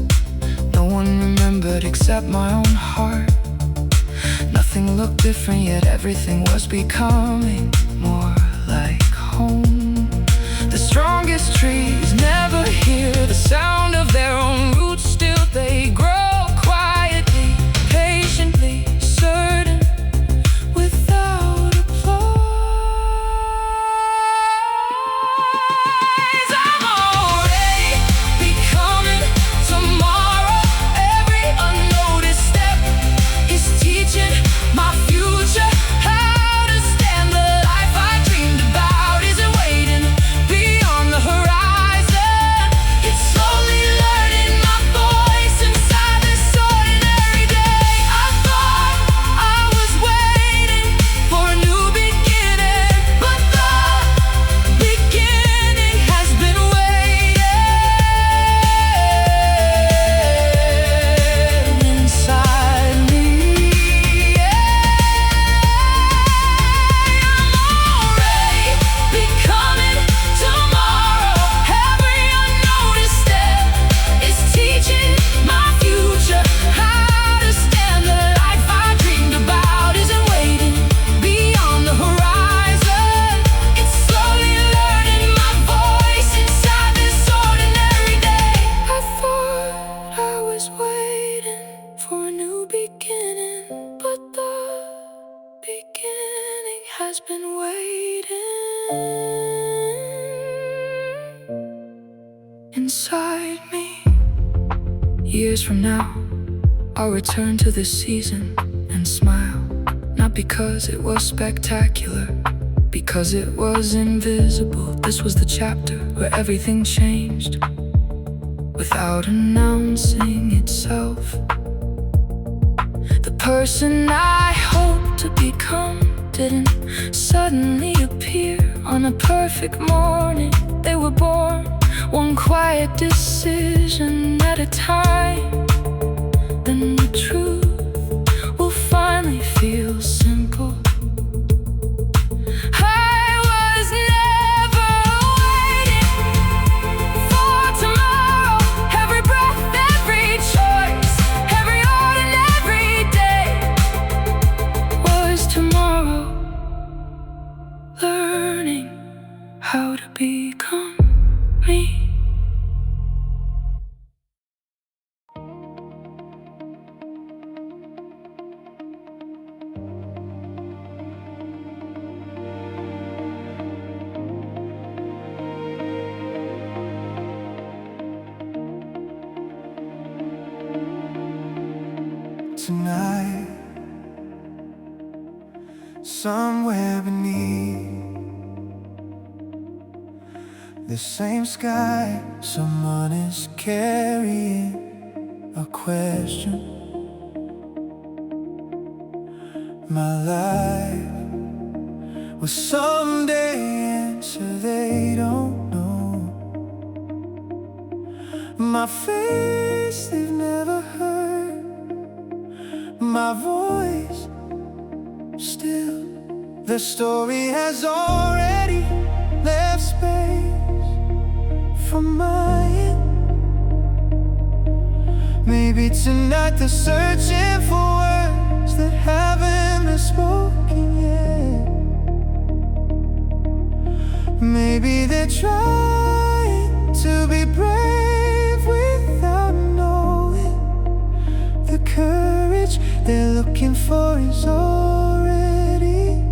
no one remembered except my own heart. Nothing looked different, yet everything was becoming more like home. The strongest trees never hear the sound of their own roots. Still they grow quietly, patiently, certain, without applause. I'm already becoming tomorrow. Every unnoticed step is teaching my future how to stand. The life I dreamed about isn't waiting beyond the horizon. It's slowly learning my voice inside this ordinary day. I thought I was waiting for a new beginning, but the beginning has been waiting inside me. I'm already becoming tomorrow. Every unnoticed step is teaching my future how to stand. The life I dreamed about isn't waiting beyond the horizon. It's slowly learning my voice inside this ordinary day. I thought I was waiting for a new beginning, but the beginning has been waiting inside me. Years from now, I'll return to this season and smile, not because it was spectacular, because it was invisible. This was the chapter where everything changed without announcing itself. The person I hoped to become didn't suddenly appear on a perfect morning. They were born one quiet decision at a time. Then the truth will finally feel simple. I was never waiting for tomorrow. Every breath, every choice, every ordinary day was tomorrow. Learning how to become me. Tonight, somewhere beneath the same sky. Someone is carrying a question. My life will someday answer, they don't know. My face they've never heard, my voice still. The story has already left space for mine. Maybe tonight they're searching for words that haven't been spoken yet. Maybe they're trying to be brave without knowing the courage they're looking for is already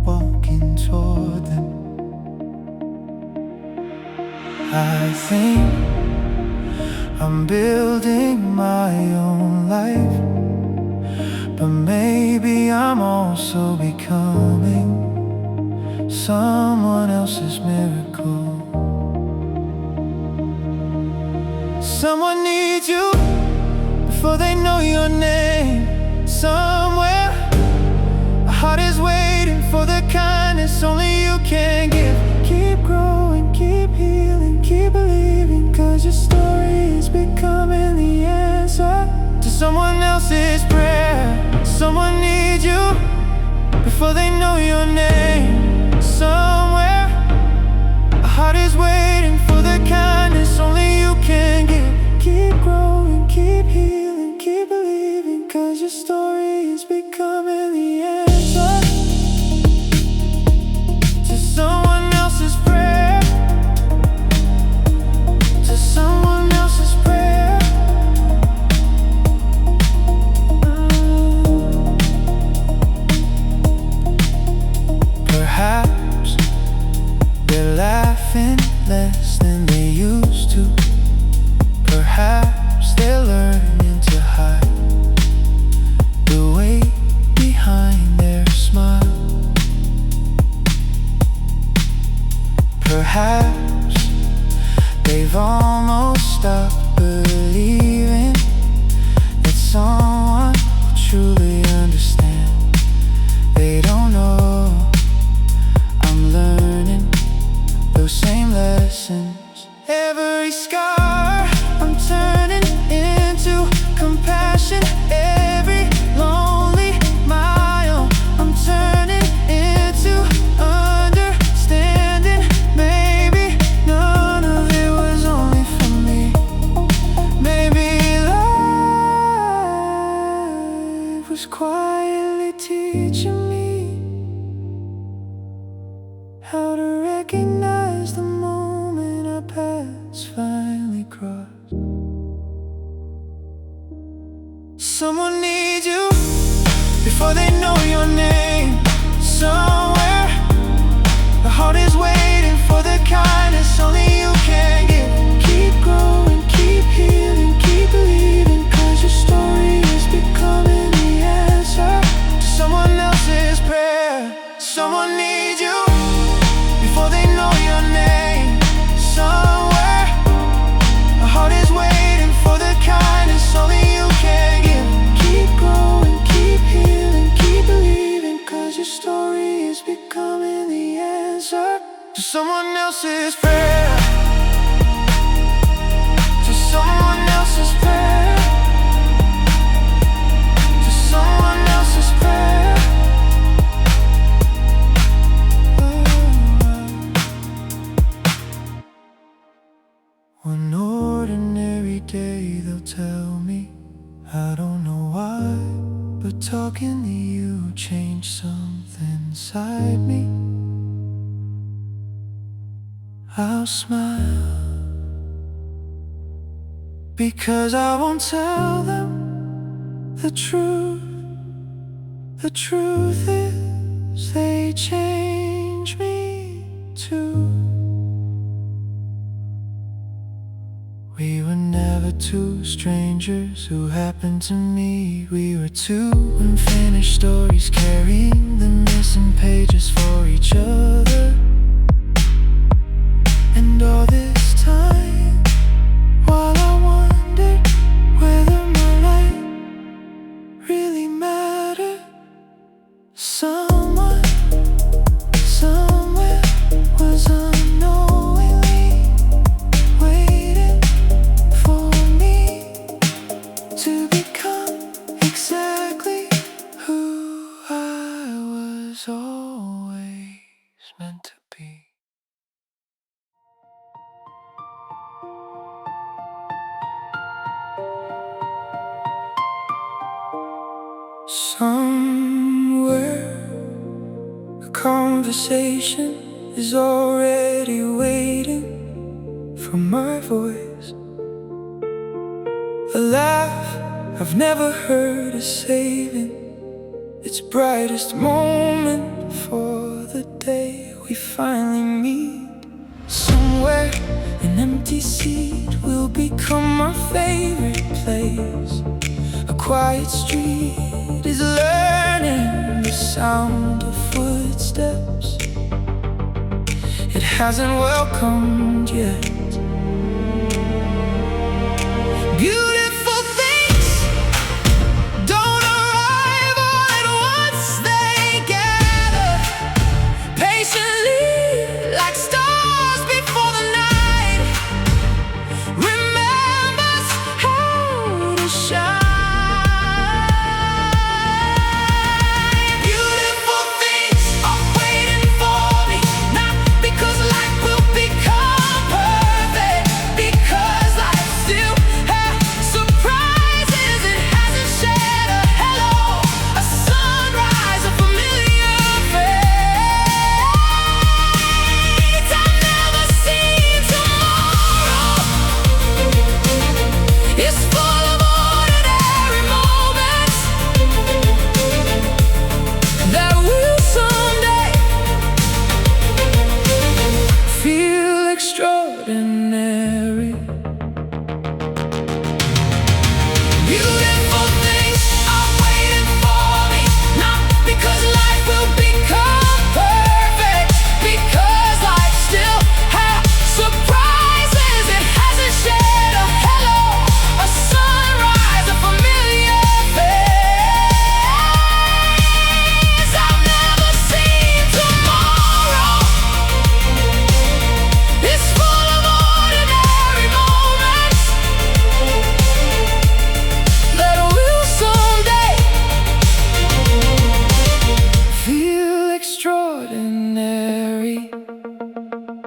walking toward them. I think I'm building my own life, but maybe I'm also becoming someone else's miracle. Someone needs you before they know your name. Somewhere a heart is waiting for the kindness only you can give. Keep growing, keep healing, keep believing, 'cause your story is becoming the answer to someone else's prayer. Someone needs you before they know your name. Somewhere a heart is waiting for the kindness only you can give. Keep growing, keep healing, keep believing, 'cause your story is becoming the answer to someone else's prayer, to someone else's prayer. Perhaps they're laughing less than they used to. Perhaps they're learning to hide the weight behind their smile. Perhaps they've almost stopped believing that someone will truly understand. They don't know I'm learning those same lessons. Every scar I'm turning into compassion. Every lonely mile I'm turning into understanding. Maybe none of it was only for me. Maybe life was quietly teaching me how to recognize the moment our paths finally cross. Someone needs you before they know your name. Somewhere the heart is waiting for the kindness only you can give. Keep growing, keep healing, keep believing, 'cause your story is becoming the answer to someone else's prayer. Someone needs you before they know your name. Somewhere a heart is waiting for the kindness only you can give. Keep growing, keep healing, keep believing, 'cause your story is becoming the answer to someone else's prayer, to someone else's prayer, to someone else's prayer. One ordinary day they'll tell me, I don't know why, but talking to you changed something inside me. I'll smile because I won't tell them the truth. The truth is they change me too. We were never two strangers who happened to meet. We were two unfinished stories carrying the missing pages for each other. And all this time, while I wondered whether my light really mattered, someone, somewhere was unknowingly waiting for me to become exactly who I was always meant to be. Somewhere a conversation is already waiting for my voice. A laugh I've never heard is saving its brightest moment for the day we finally meet. Somewhere an empty seat will become my favorite place. A quiet street is learning the sound of footsteps it hasn't welcomed yet. Beautiful things don't arrive all at once. They gather patiently like stars before the night remembers how to shine. Beautiful things are waiting for me, not because life will become perfect, because life still has surprises. It hasn't shed a hello, a sunrise, a familiar face I've never seen. Tomorrow is full of ordinary moments that will someday feel extraordinary. Beautiful things are waiting for me, not because life will become perfect, because life still has surprises. It hasn't shed a hello, a sunrise, a familiar face I've never seen. Tomorrow is full of ordinary moments that will someday feel extraordinary.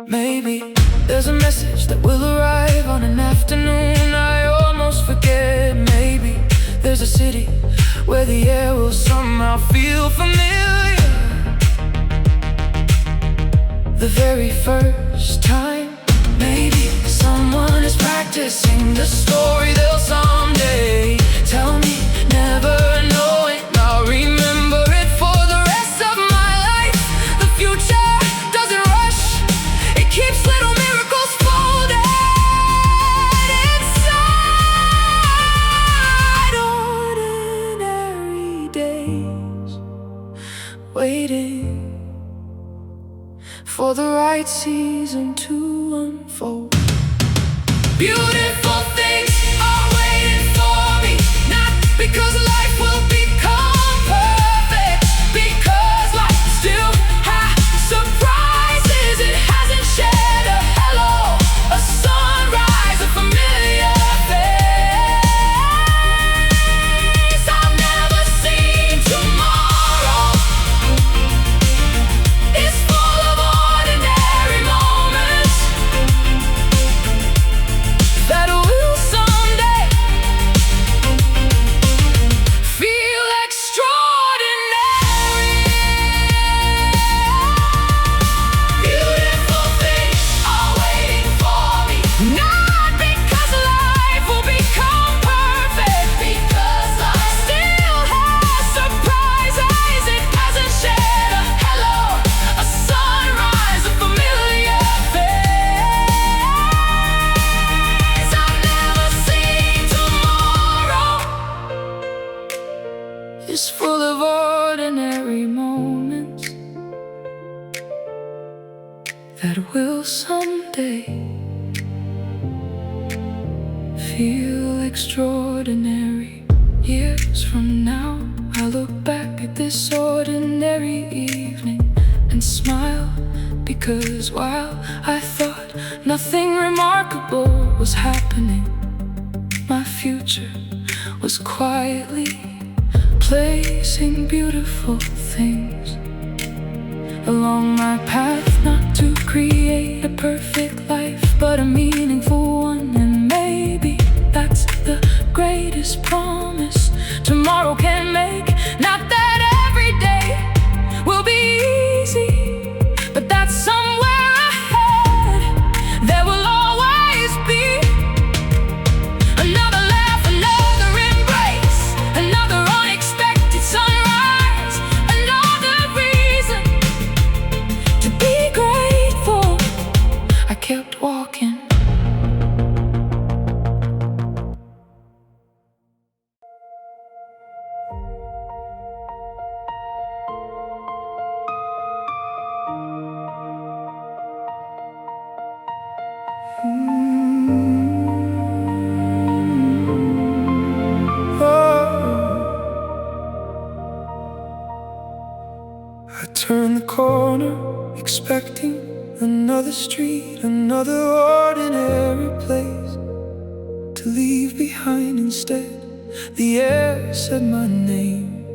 Maybe there's a message that will arrive on an afternoon I almost forget. Maybe there's a city where the air will somehow feel familiar. The very first time, maybe someone is practicing the story they'll someday tell me, never knowing I'll remember it for the rest of my life. The future doesn't rush, it keeps little miracles folded inside ordinary days, waiting for the right season to unfold. Beautiful things are waiting for me, not because life will become perfect, because life still has surprises. It hasn't shed a hello, a sunrise, a familiar face I've never seen. Tomorrow is full of ordinary moments that will someday feel extraordinary. Beautiful things are waiting for me, not because life will become perfect, because life still has surprises. It hasn't shed a hello, a sunrise, a familiar face I've never seen. Tomorrow is full of ordinary moments that will someday feel extraordinary. Years from now, I look back at this ordinary evening and smile, because while I thought nothing remarkable was happening, my future was quietly placing beautiful things along my path. Not to create a perfect life, but a meaningful one. And maybe that's the greatest promise tomorrow can make. Not that every day will be easy, but that's somewhere ahead. There will always be another laugh, another embrace, another unexpected sunrise, another reason to be grateful. I kept walking. I turned the corner, expecting another street, another ordinary place to leave behind. Instead, the air said my name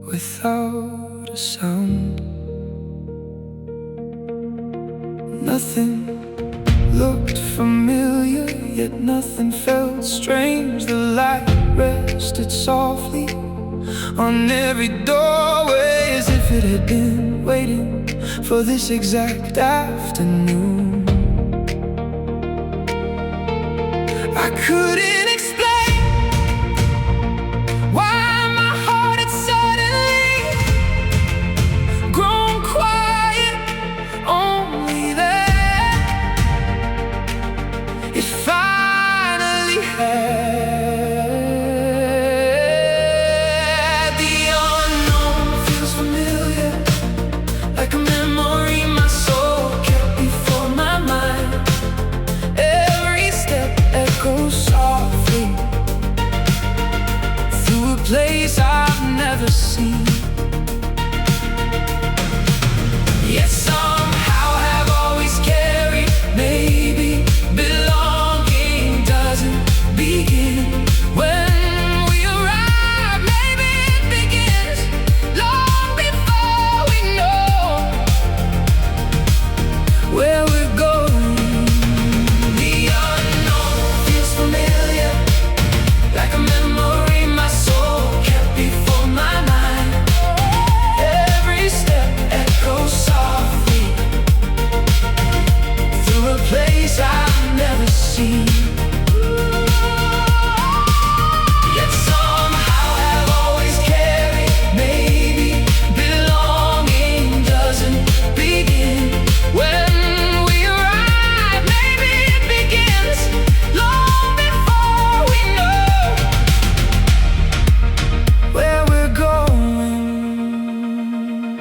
without a sound. Nothing looked familiar, yet nothing felt strange. The light rested softly on every doorway, as if it had been waiting for this exact afternoon. I couldn't explain why my heart had suddenly grown quiet. Only then it finally had. The unknown feels familiar, like a memory my soul kept before my mind. Every step echoes softly through a place I've never seen. Yet somehow have always carried. Maybe belonging doesn't begin when we arrive. Maybe it begins long before we know where we're going. The unknown feels familiar, like a memory my soul kept before my mind. Every step echoes softly through a place I've never seen. Yet somehow have always carried. Maybe belonging doesn't begin when we arrive. Maybe it begins long before we know where we're going.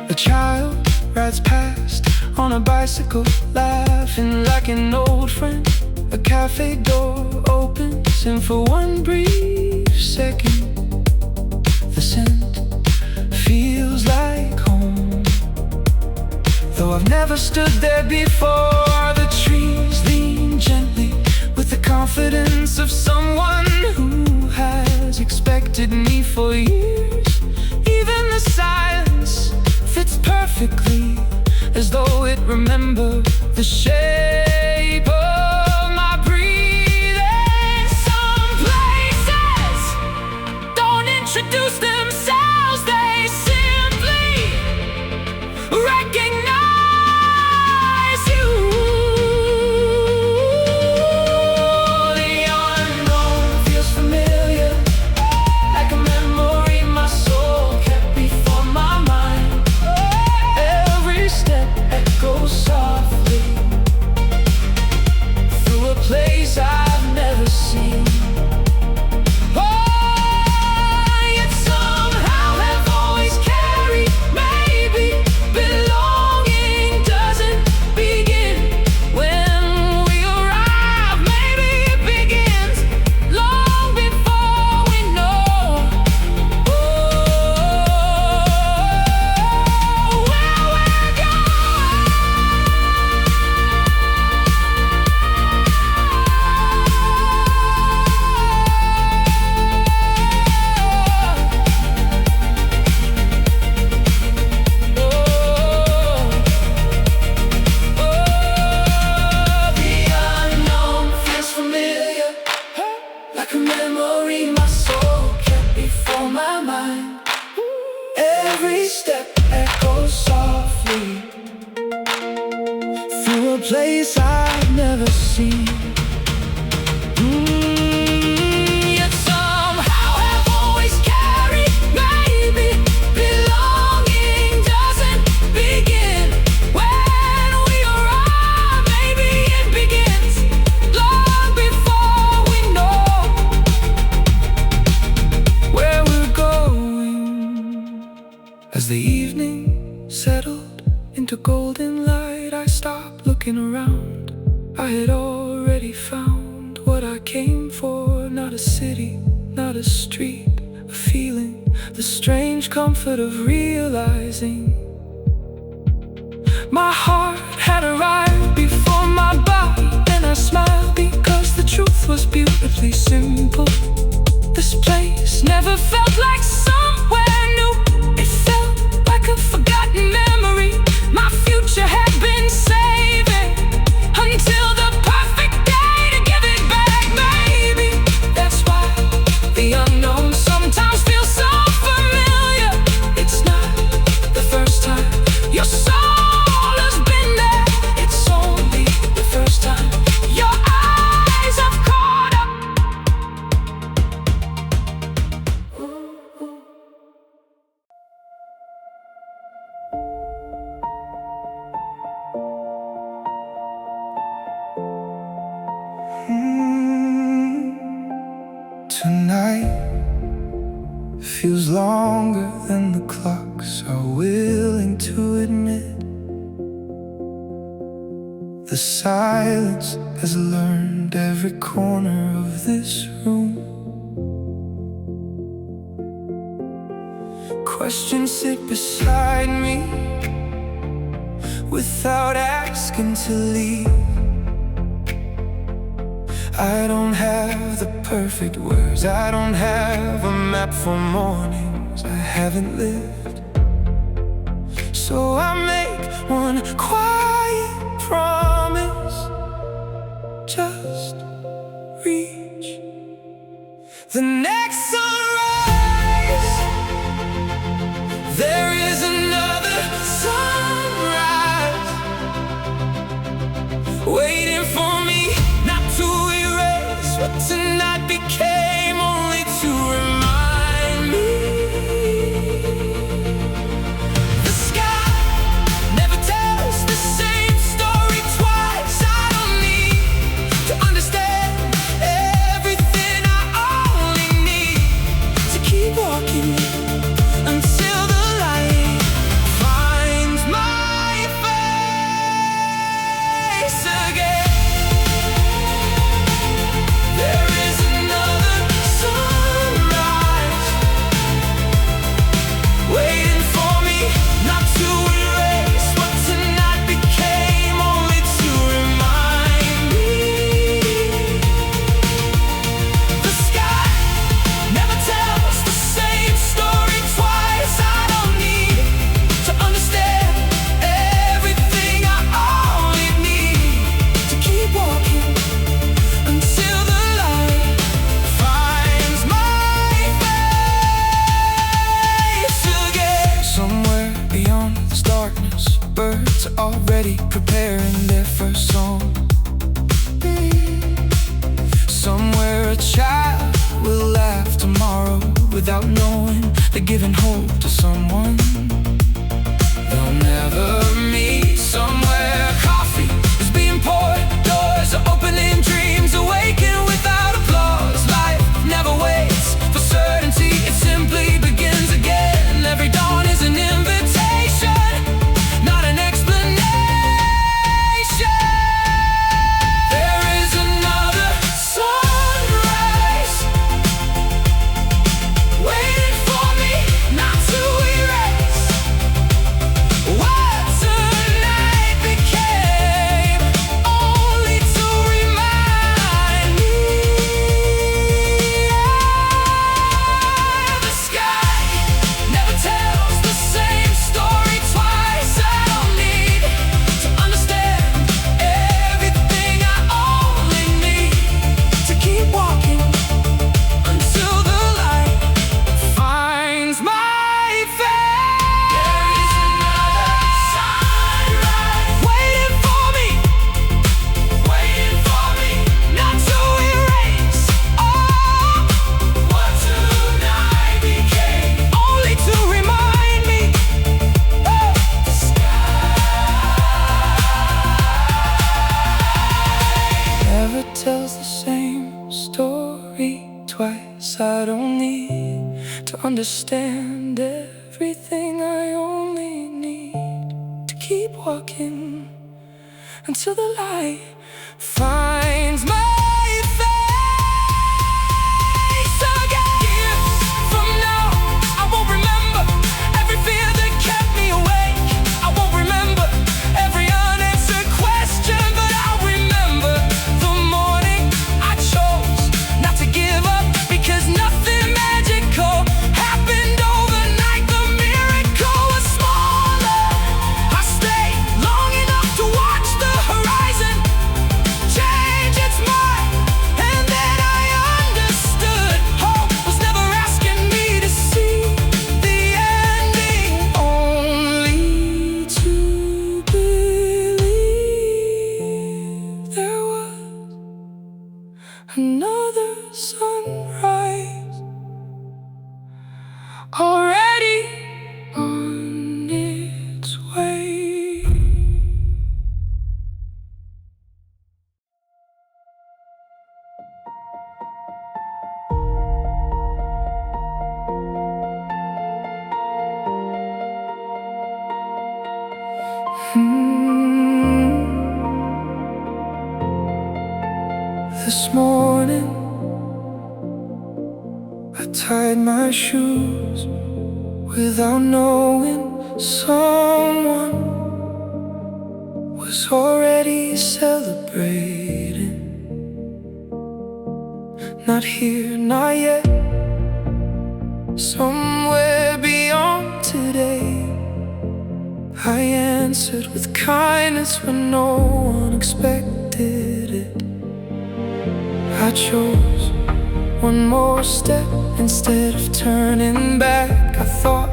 A child rides past on a bicycle, laughing like an old friend. A cafe door opens, and for one brief second, the scent feels like home. Though I've never stood there before, the trees lean gently with the confidence of someone who has expected me for years. Even the silence fits perfectly, as though it remembered the shape of my breathing. Some places don't introduce themselves, they simply recognize you. The unknown feels familiar, like a memory my soul kept before my mind. Every step echoes softly through a place I've never seen. Oh, yet some on my mind. Every step echoes softly through a place I've never seen. Yet somehow have always carried, maybe belonging doesn't begin when we arrive. Maybe it begins long before we know Where we're going. As the evening settled into golden light, I stopped looking around. I had already found what I came for. Not a city, not a street, a feeling, the strange comfort of realizing my heart had arrived before my body. And I smiled because the truth was beautifully simple. This place never felt like somewhere new. It felt like a forgotten memory my future had been saving until the perfect day to give it back. Maybe that's why the unknown sometimes feels so familiar. It's not the first time your soul has been there. It's only the first time your eyes have caught up. Tonight feels longer than the clocks are willing to admit. The silence has learned every corner of this room. Questions sit beside me without asking to leave. I don't have the perfect words, I don't have a map for mornings I haven't lived. So I make one quiet promise: just reach the next sunrise. There is another sunrise waiting for me, not to erase what tonight became, only to remind me. The sky never tells the same story twice. I don't need to understand everything, I only need to keep walking until the light finds my face again. There is another sunrise waiting for me, not to erase what tonight became, only to remind me. The sky never tells the same story twice. I don't need to understand everything, I only need to keep walking until the light finds my face again. Somewhere beyond this darkness, birds are already preparing their first song. Somewhere a child will laugh tomorrow without knowing they're giving hope to someone they'll never meet. Somewhere coffee is being poured, doors are opening, dreams awaken without applause. Life never waits for certainty, it simply begins again. Every dawn is an invitation, not an explanation. There is another sunrise waiting for me, not to erase what tonight to understand everything. I only need to keep walking until the light finds my face again. Years from now, I won't remember every fear that kept me awake. I won't remember every unanswered question, but I'll remember the morning I chose not to give up, because nothing magical happened overnight. The miracle was smaller. I stayed long enough to watch the horizon change its mind, and then I understood hope was never asking me to see the ending, only to believe there was another sunrise already on its way. This morning I tied my shoes without knowing someone was already celebrating. Not here, not yet, somewhere beyond today. I answered with kindness when no one expected it. I chose one more step instead of turning back. I thought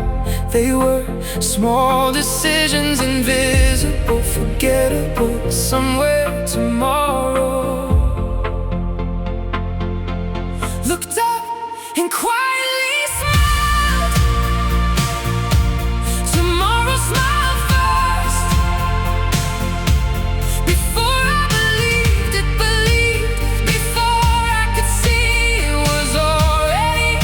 they were small decisions, invisible, forgettable, somewhere tomorrow. Looked up and quietly smiled. Tomorrow smiled first. Before I believed it, before I could see it was already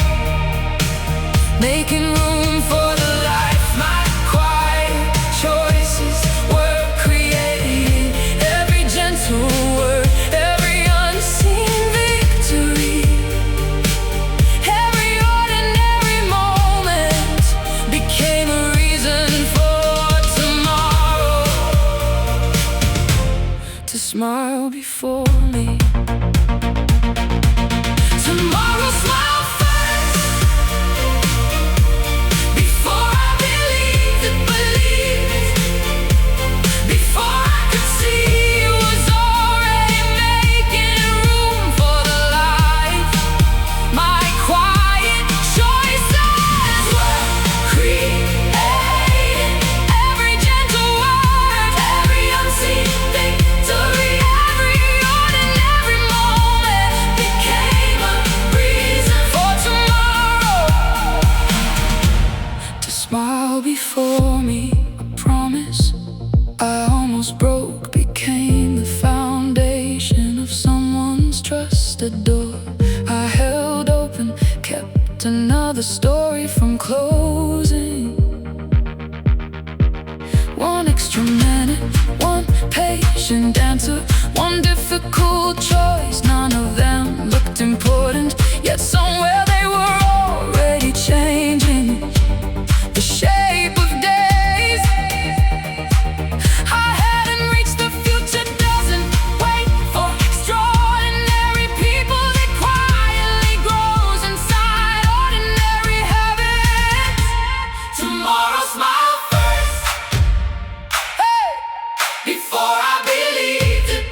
making room for the life my quiet choices were creating. Every gentle word, every unseen victory, every ordinary moment became a reason for tomorrow to smile before me. Tomorrow smiled first. Before I believed it, before I could see it was already making room for the life my quiet choices were creating. Every gentle word, every unseen victory, every ordinary moment became a reason for tomorrow to smile before me. A promise I almost broke became the foundation of someone's trusted door. I held open, kept another story from closing. One extra minute, one patient answer, one difficult choice. None of them looked important, yet somewhere they were already changing the shape of days. I hadn't reached the future, doesn't wait for extraordinary people. That quietly grows inside ordinary habits. Tomorrow smile first. Hey! Before I believed it,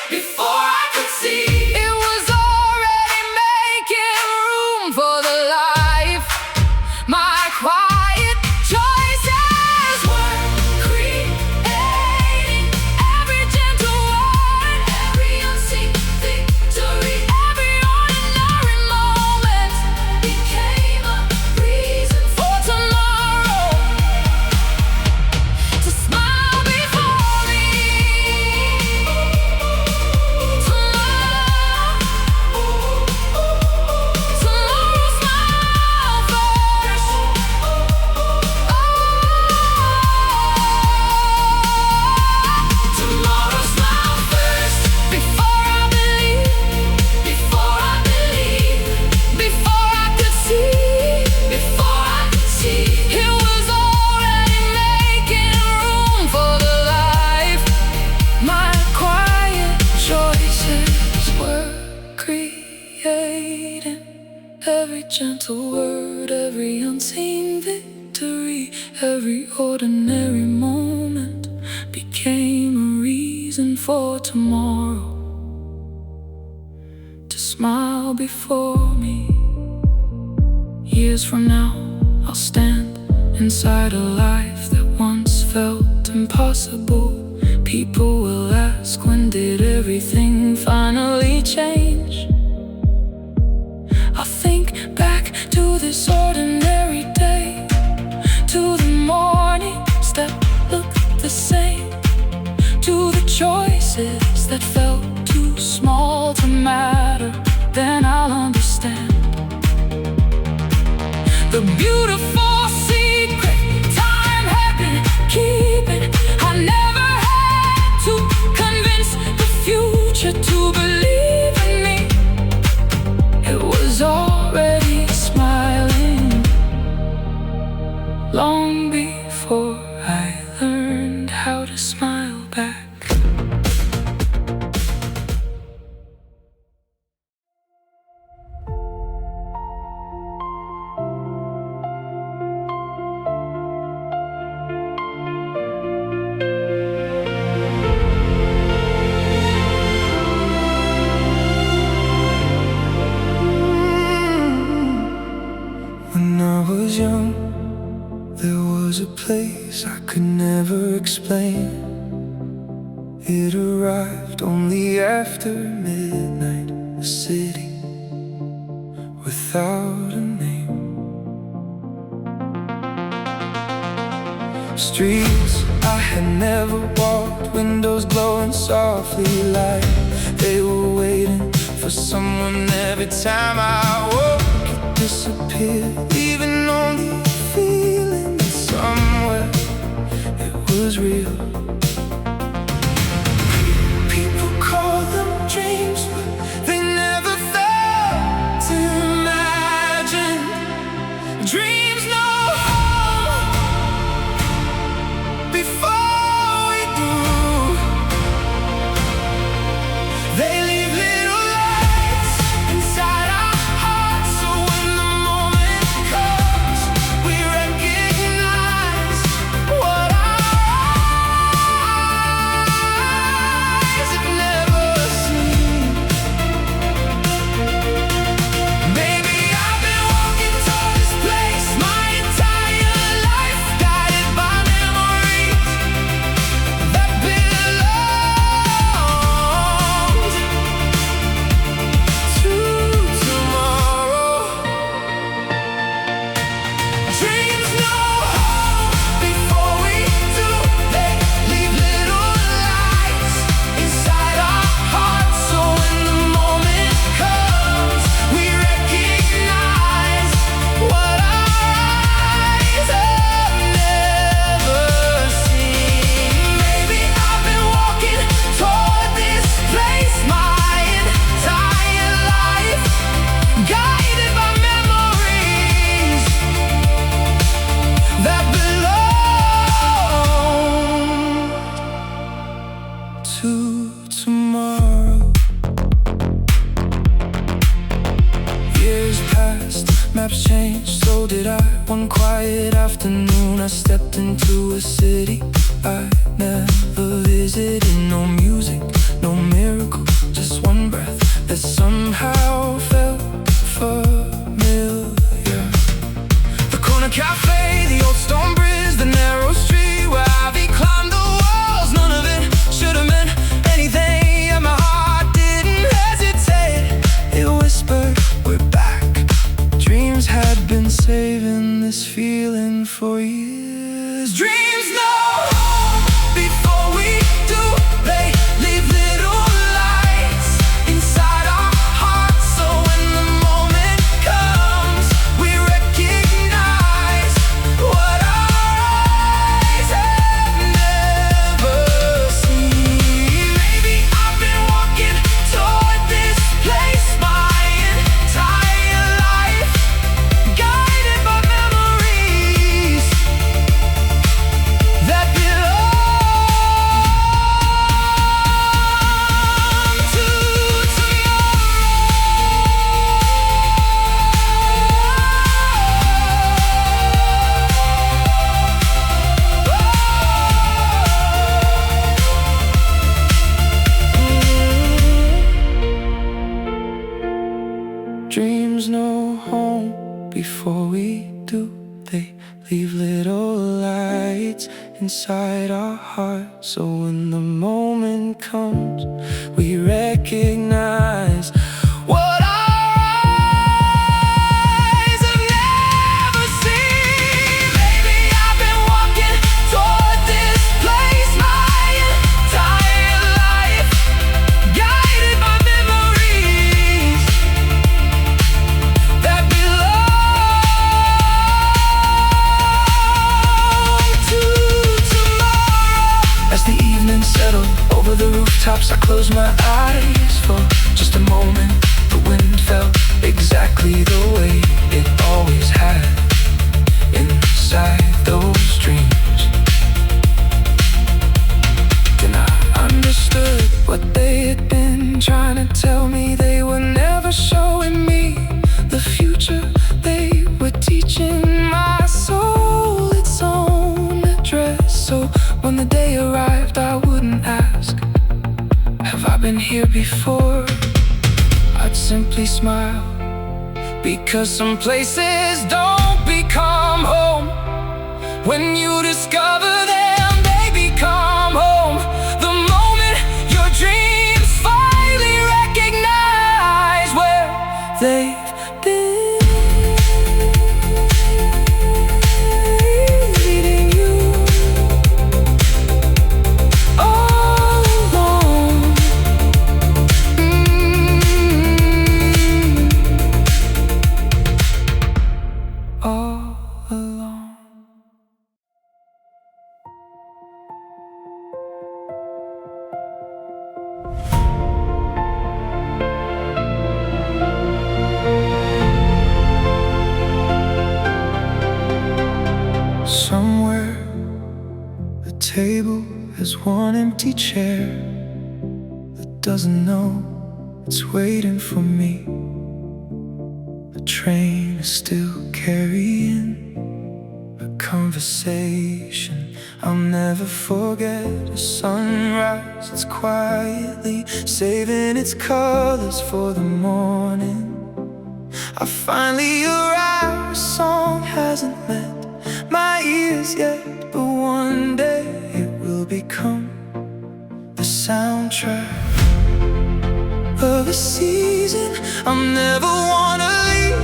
before I could see it was already gentle word, every unseen victory, every ordinary moment became a reason for tomorrow to smile before me. Years from now, I'll stand inside a life that once felt impossible. People will ask, when did everything finally change? I think back to this ordinary day, to the mornings that looked the same, to the choices that felt too small to matter. Then I'll understand the beautiful secret time had been keeping. I never had to convince the future to believe in me. It was already smiling long before I learned how to smile back. When I was young, there was a place I could never explain. It arrived only after midnight, a city without a name. Streets I had never walked, windows glowing softly like they were waiting for someone. Every time I woke, it disappeared, leaving only a feeling that somewhere it was real. People call them dreams, but they never felt imagined. Dreams know home before we do. They leave little lights inside our hearts, so when the moment comes, we recognize what our eyes have never seen. Maybe I've been walking toward this place my entire life, guided by memories that belonged to tomorrow. Dreams know home before we do. They leave little lights inside our hearts, so when the moment comes, we recognize what our eyes have never seen. Maybe I've been walking toward this place my entire life, guided by memories that belong to tomorrow. Years passed, maps changed, so did I. One quiet afternoon, I stepped into a city I never visited. No music, no miracle, just one breath that somehow felt familiar. The corner cafe, the old stone bridge, the narrow street where Ivy climbed the walls. None of it should have meant anything, and my heart didn't hesitate. It whispered, we're back. Dreams had been saving this feeling for years. Dreams know home before we do. They leave little lights inside our hearts, so when the moment comes, we recognize what our eyes have never seen. Maybe I've been walking toward this place my entire life, guided by memories before we do, they leave little lights inside our hearts. So when the moment comes, we recognize what our eyes have never seen. Maybe I've been walking toward this place my entire life, guided by memories that belong to tomorrow. As the evening settled over the rooftops, I closed my eyes for just a moment. The wind felt exactly the way it always had inside those dreams. Then I understood what they had been trying to tell me. They were never showing me the future. They were teaching my soul its own address. So when the day arrived, I wouldn't ask, have I been here before? I'd simply smile, because some places don't become home. When you discover them, they become home. The moment your dreams finally recognize where they've been leading you all along. All along. Somewhere the table has one empty chair that doesn't know it's waiting for me. The train is still carrying a conversation I'll never forget. A sunrise that's quietly saving its colors for the morning. I finally arrived. A song hasn't met my ears yet, but one day it will become the soundtrack of a season I'll never wanna leave.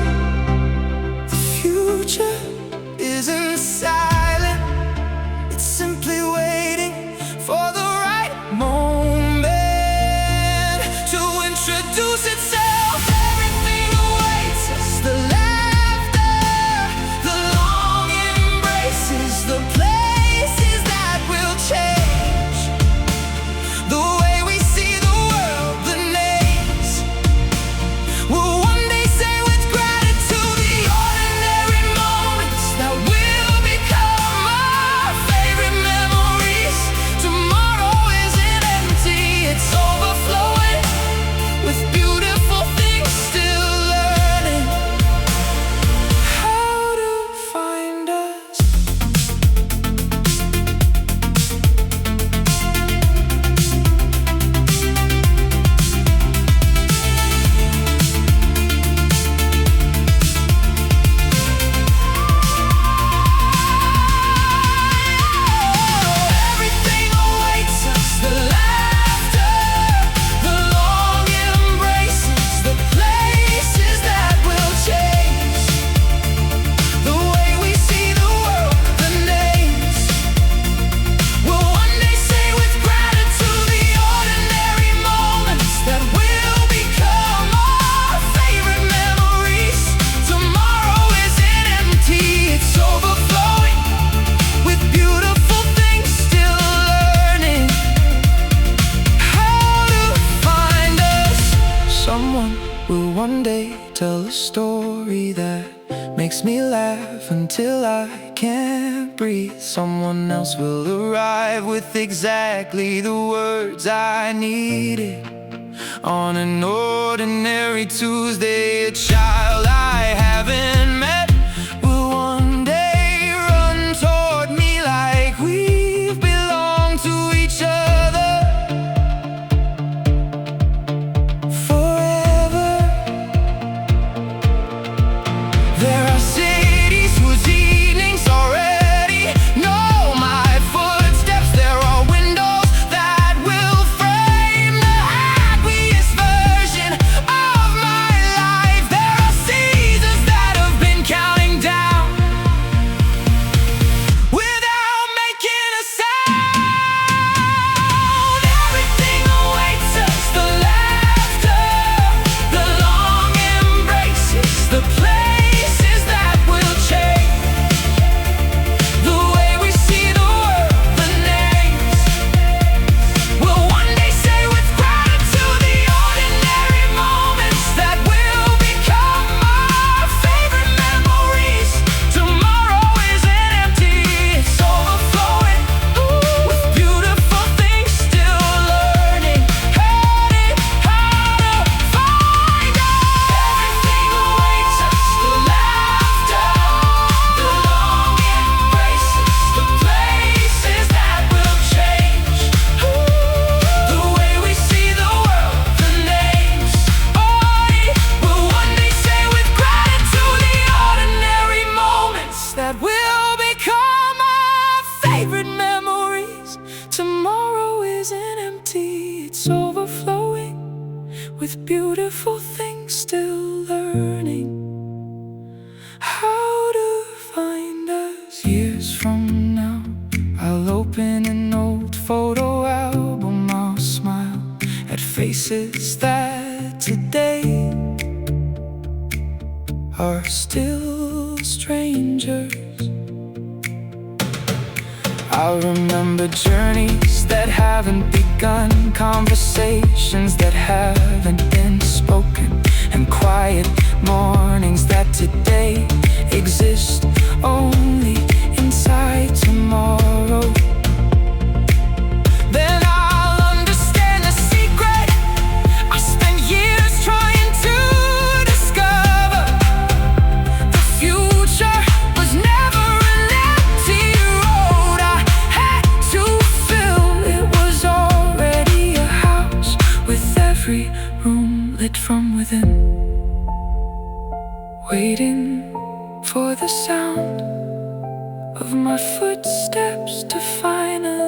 The future isn't silent, it's simply waiting for the right moment to introduce itself. Everything awaits us, the laughter, the long embraces, the places that will change the way we see the world. The names will one day say with gratitude the ordinary moments that will become our favorite memories. Tomorrow isn't empty, it's overflowing with beautiful things, still learning how to find us. Everything awaits us, the laughter, the long embraces, the places that will change the way we see the world. The names will one day say with gratitude the ordinary moments that will become our favorite memories. Tomorrow isn't empty, it's overflowing with beautiful things, still learning how to find us. Someone will one day tell a story that makes me laugh until I can't breathe. Someone else will arrive with exactly the words I needed on an ordinary Tuesday. A child I haven't met will one day run toward me like we've belonged to each other forever. There are with beautiful things, still learning how to find us. Years from now, I'll open an old photo album. I'll smile at faces that today are still strangers. I'll remember journeys that haven't begun, conversations that haven't been spoken, and quiet mornings that today exist only inside tomorrow. Then I'll understand the secret I spent years trying to discover. The future was never an empty road I had to fill. It was already a house with every room lit from within, waiting for the sound of my footsteps to finally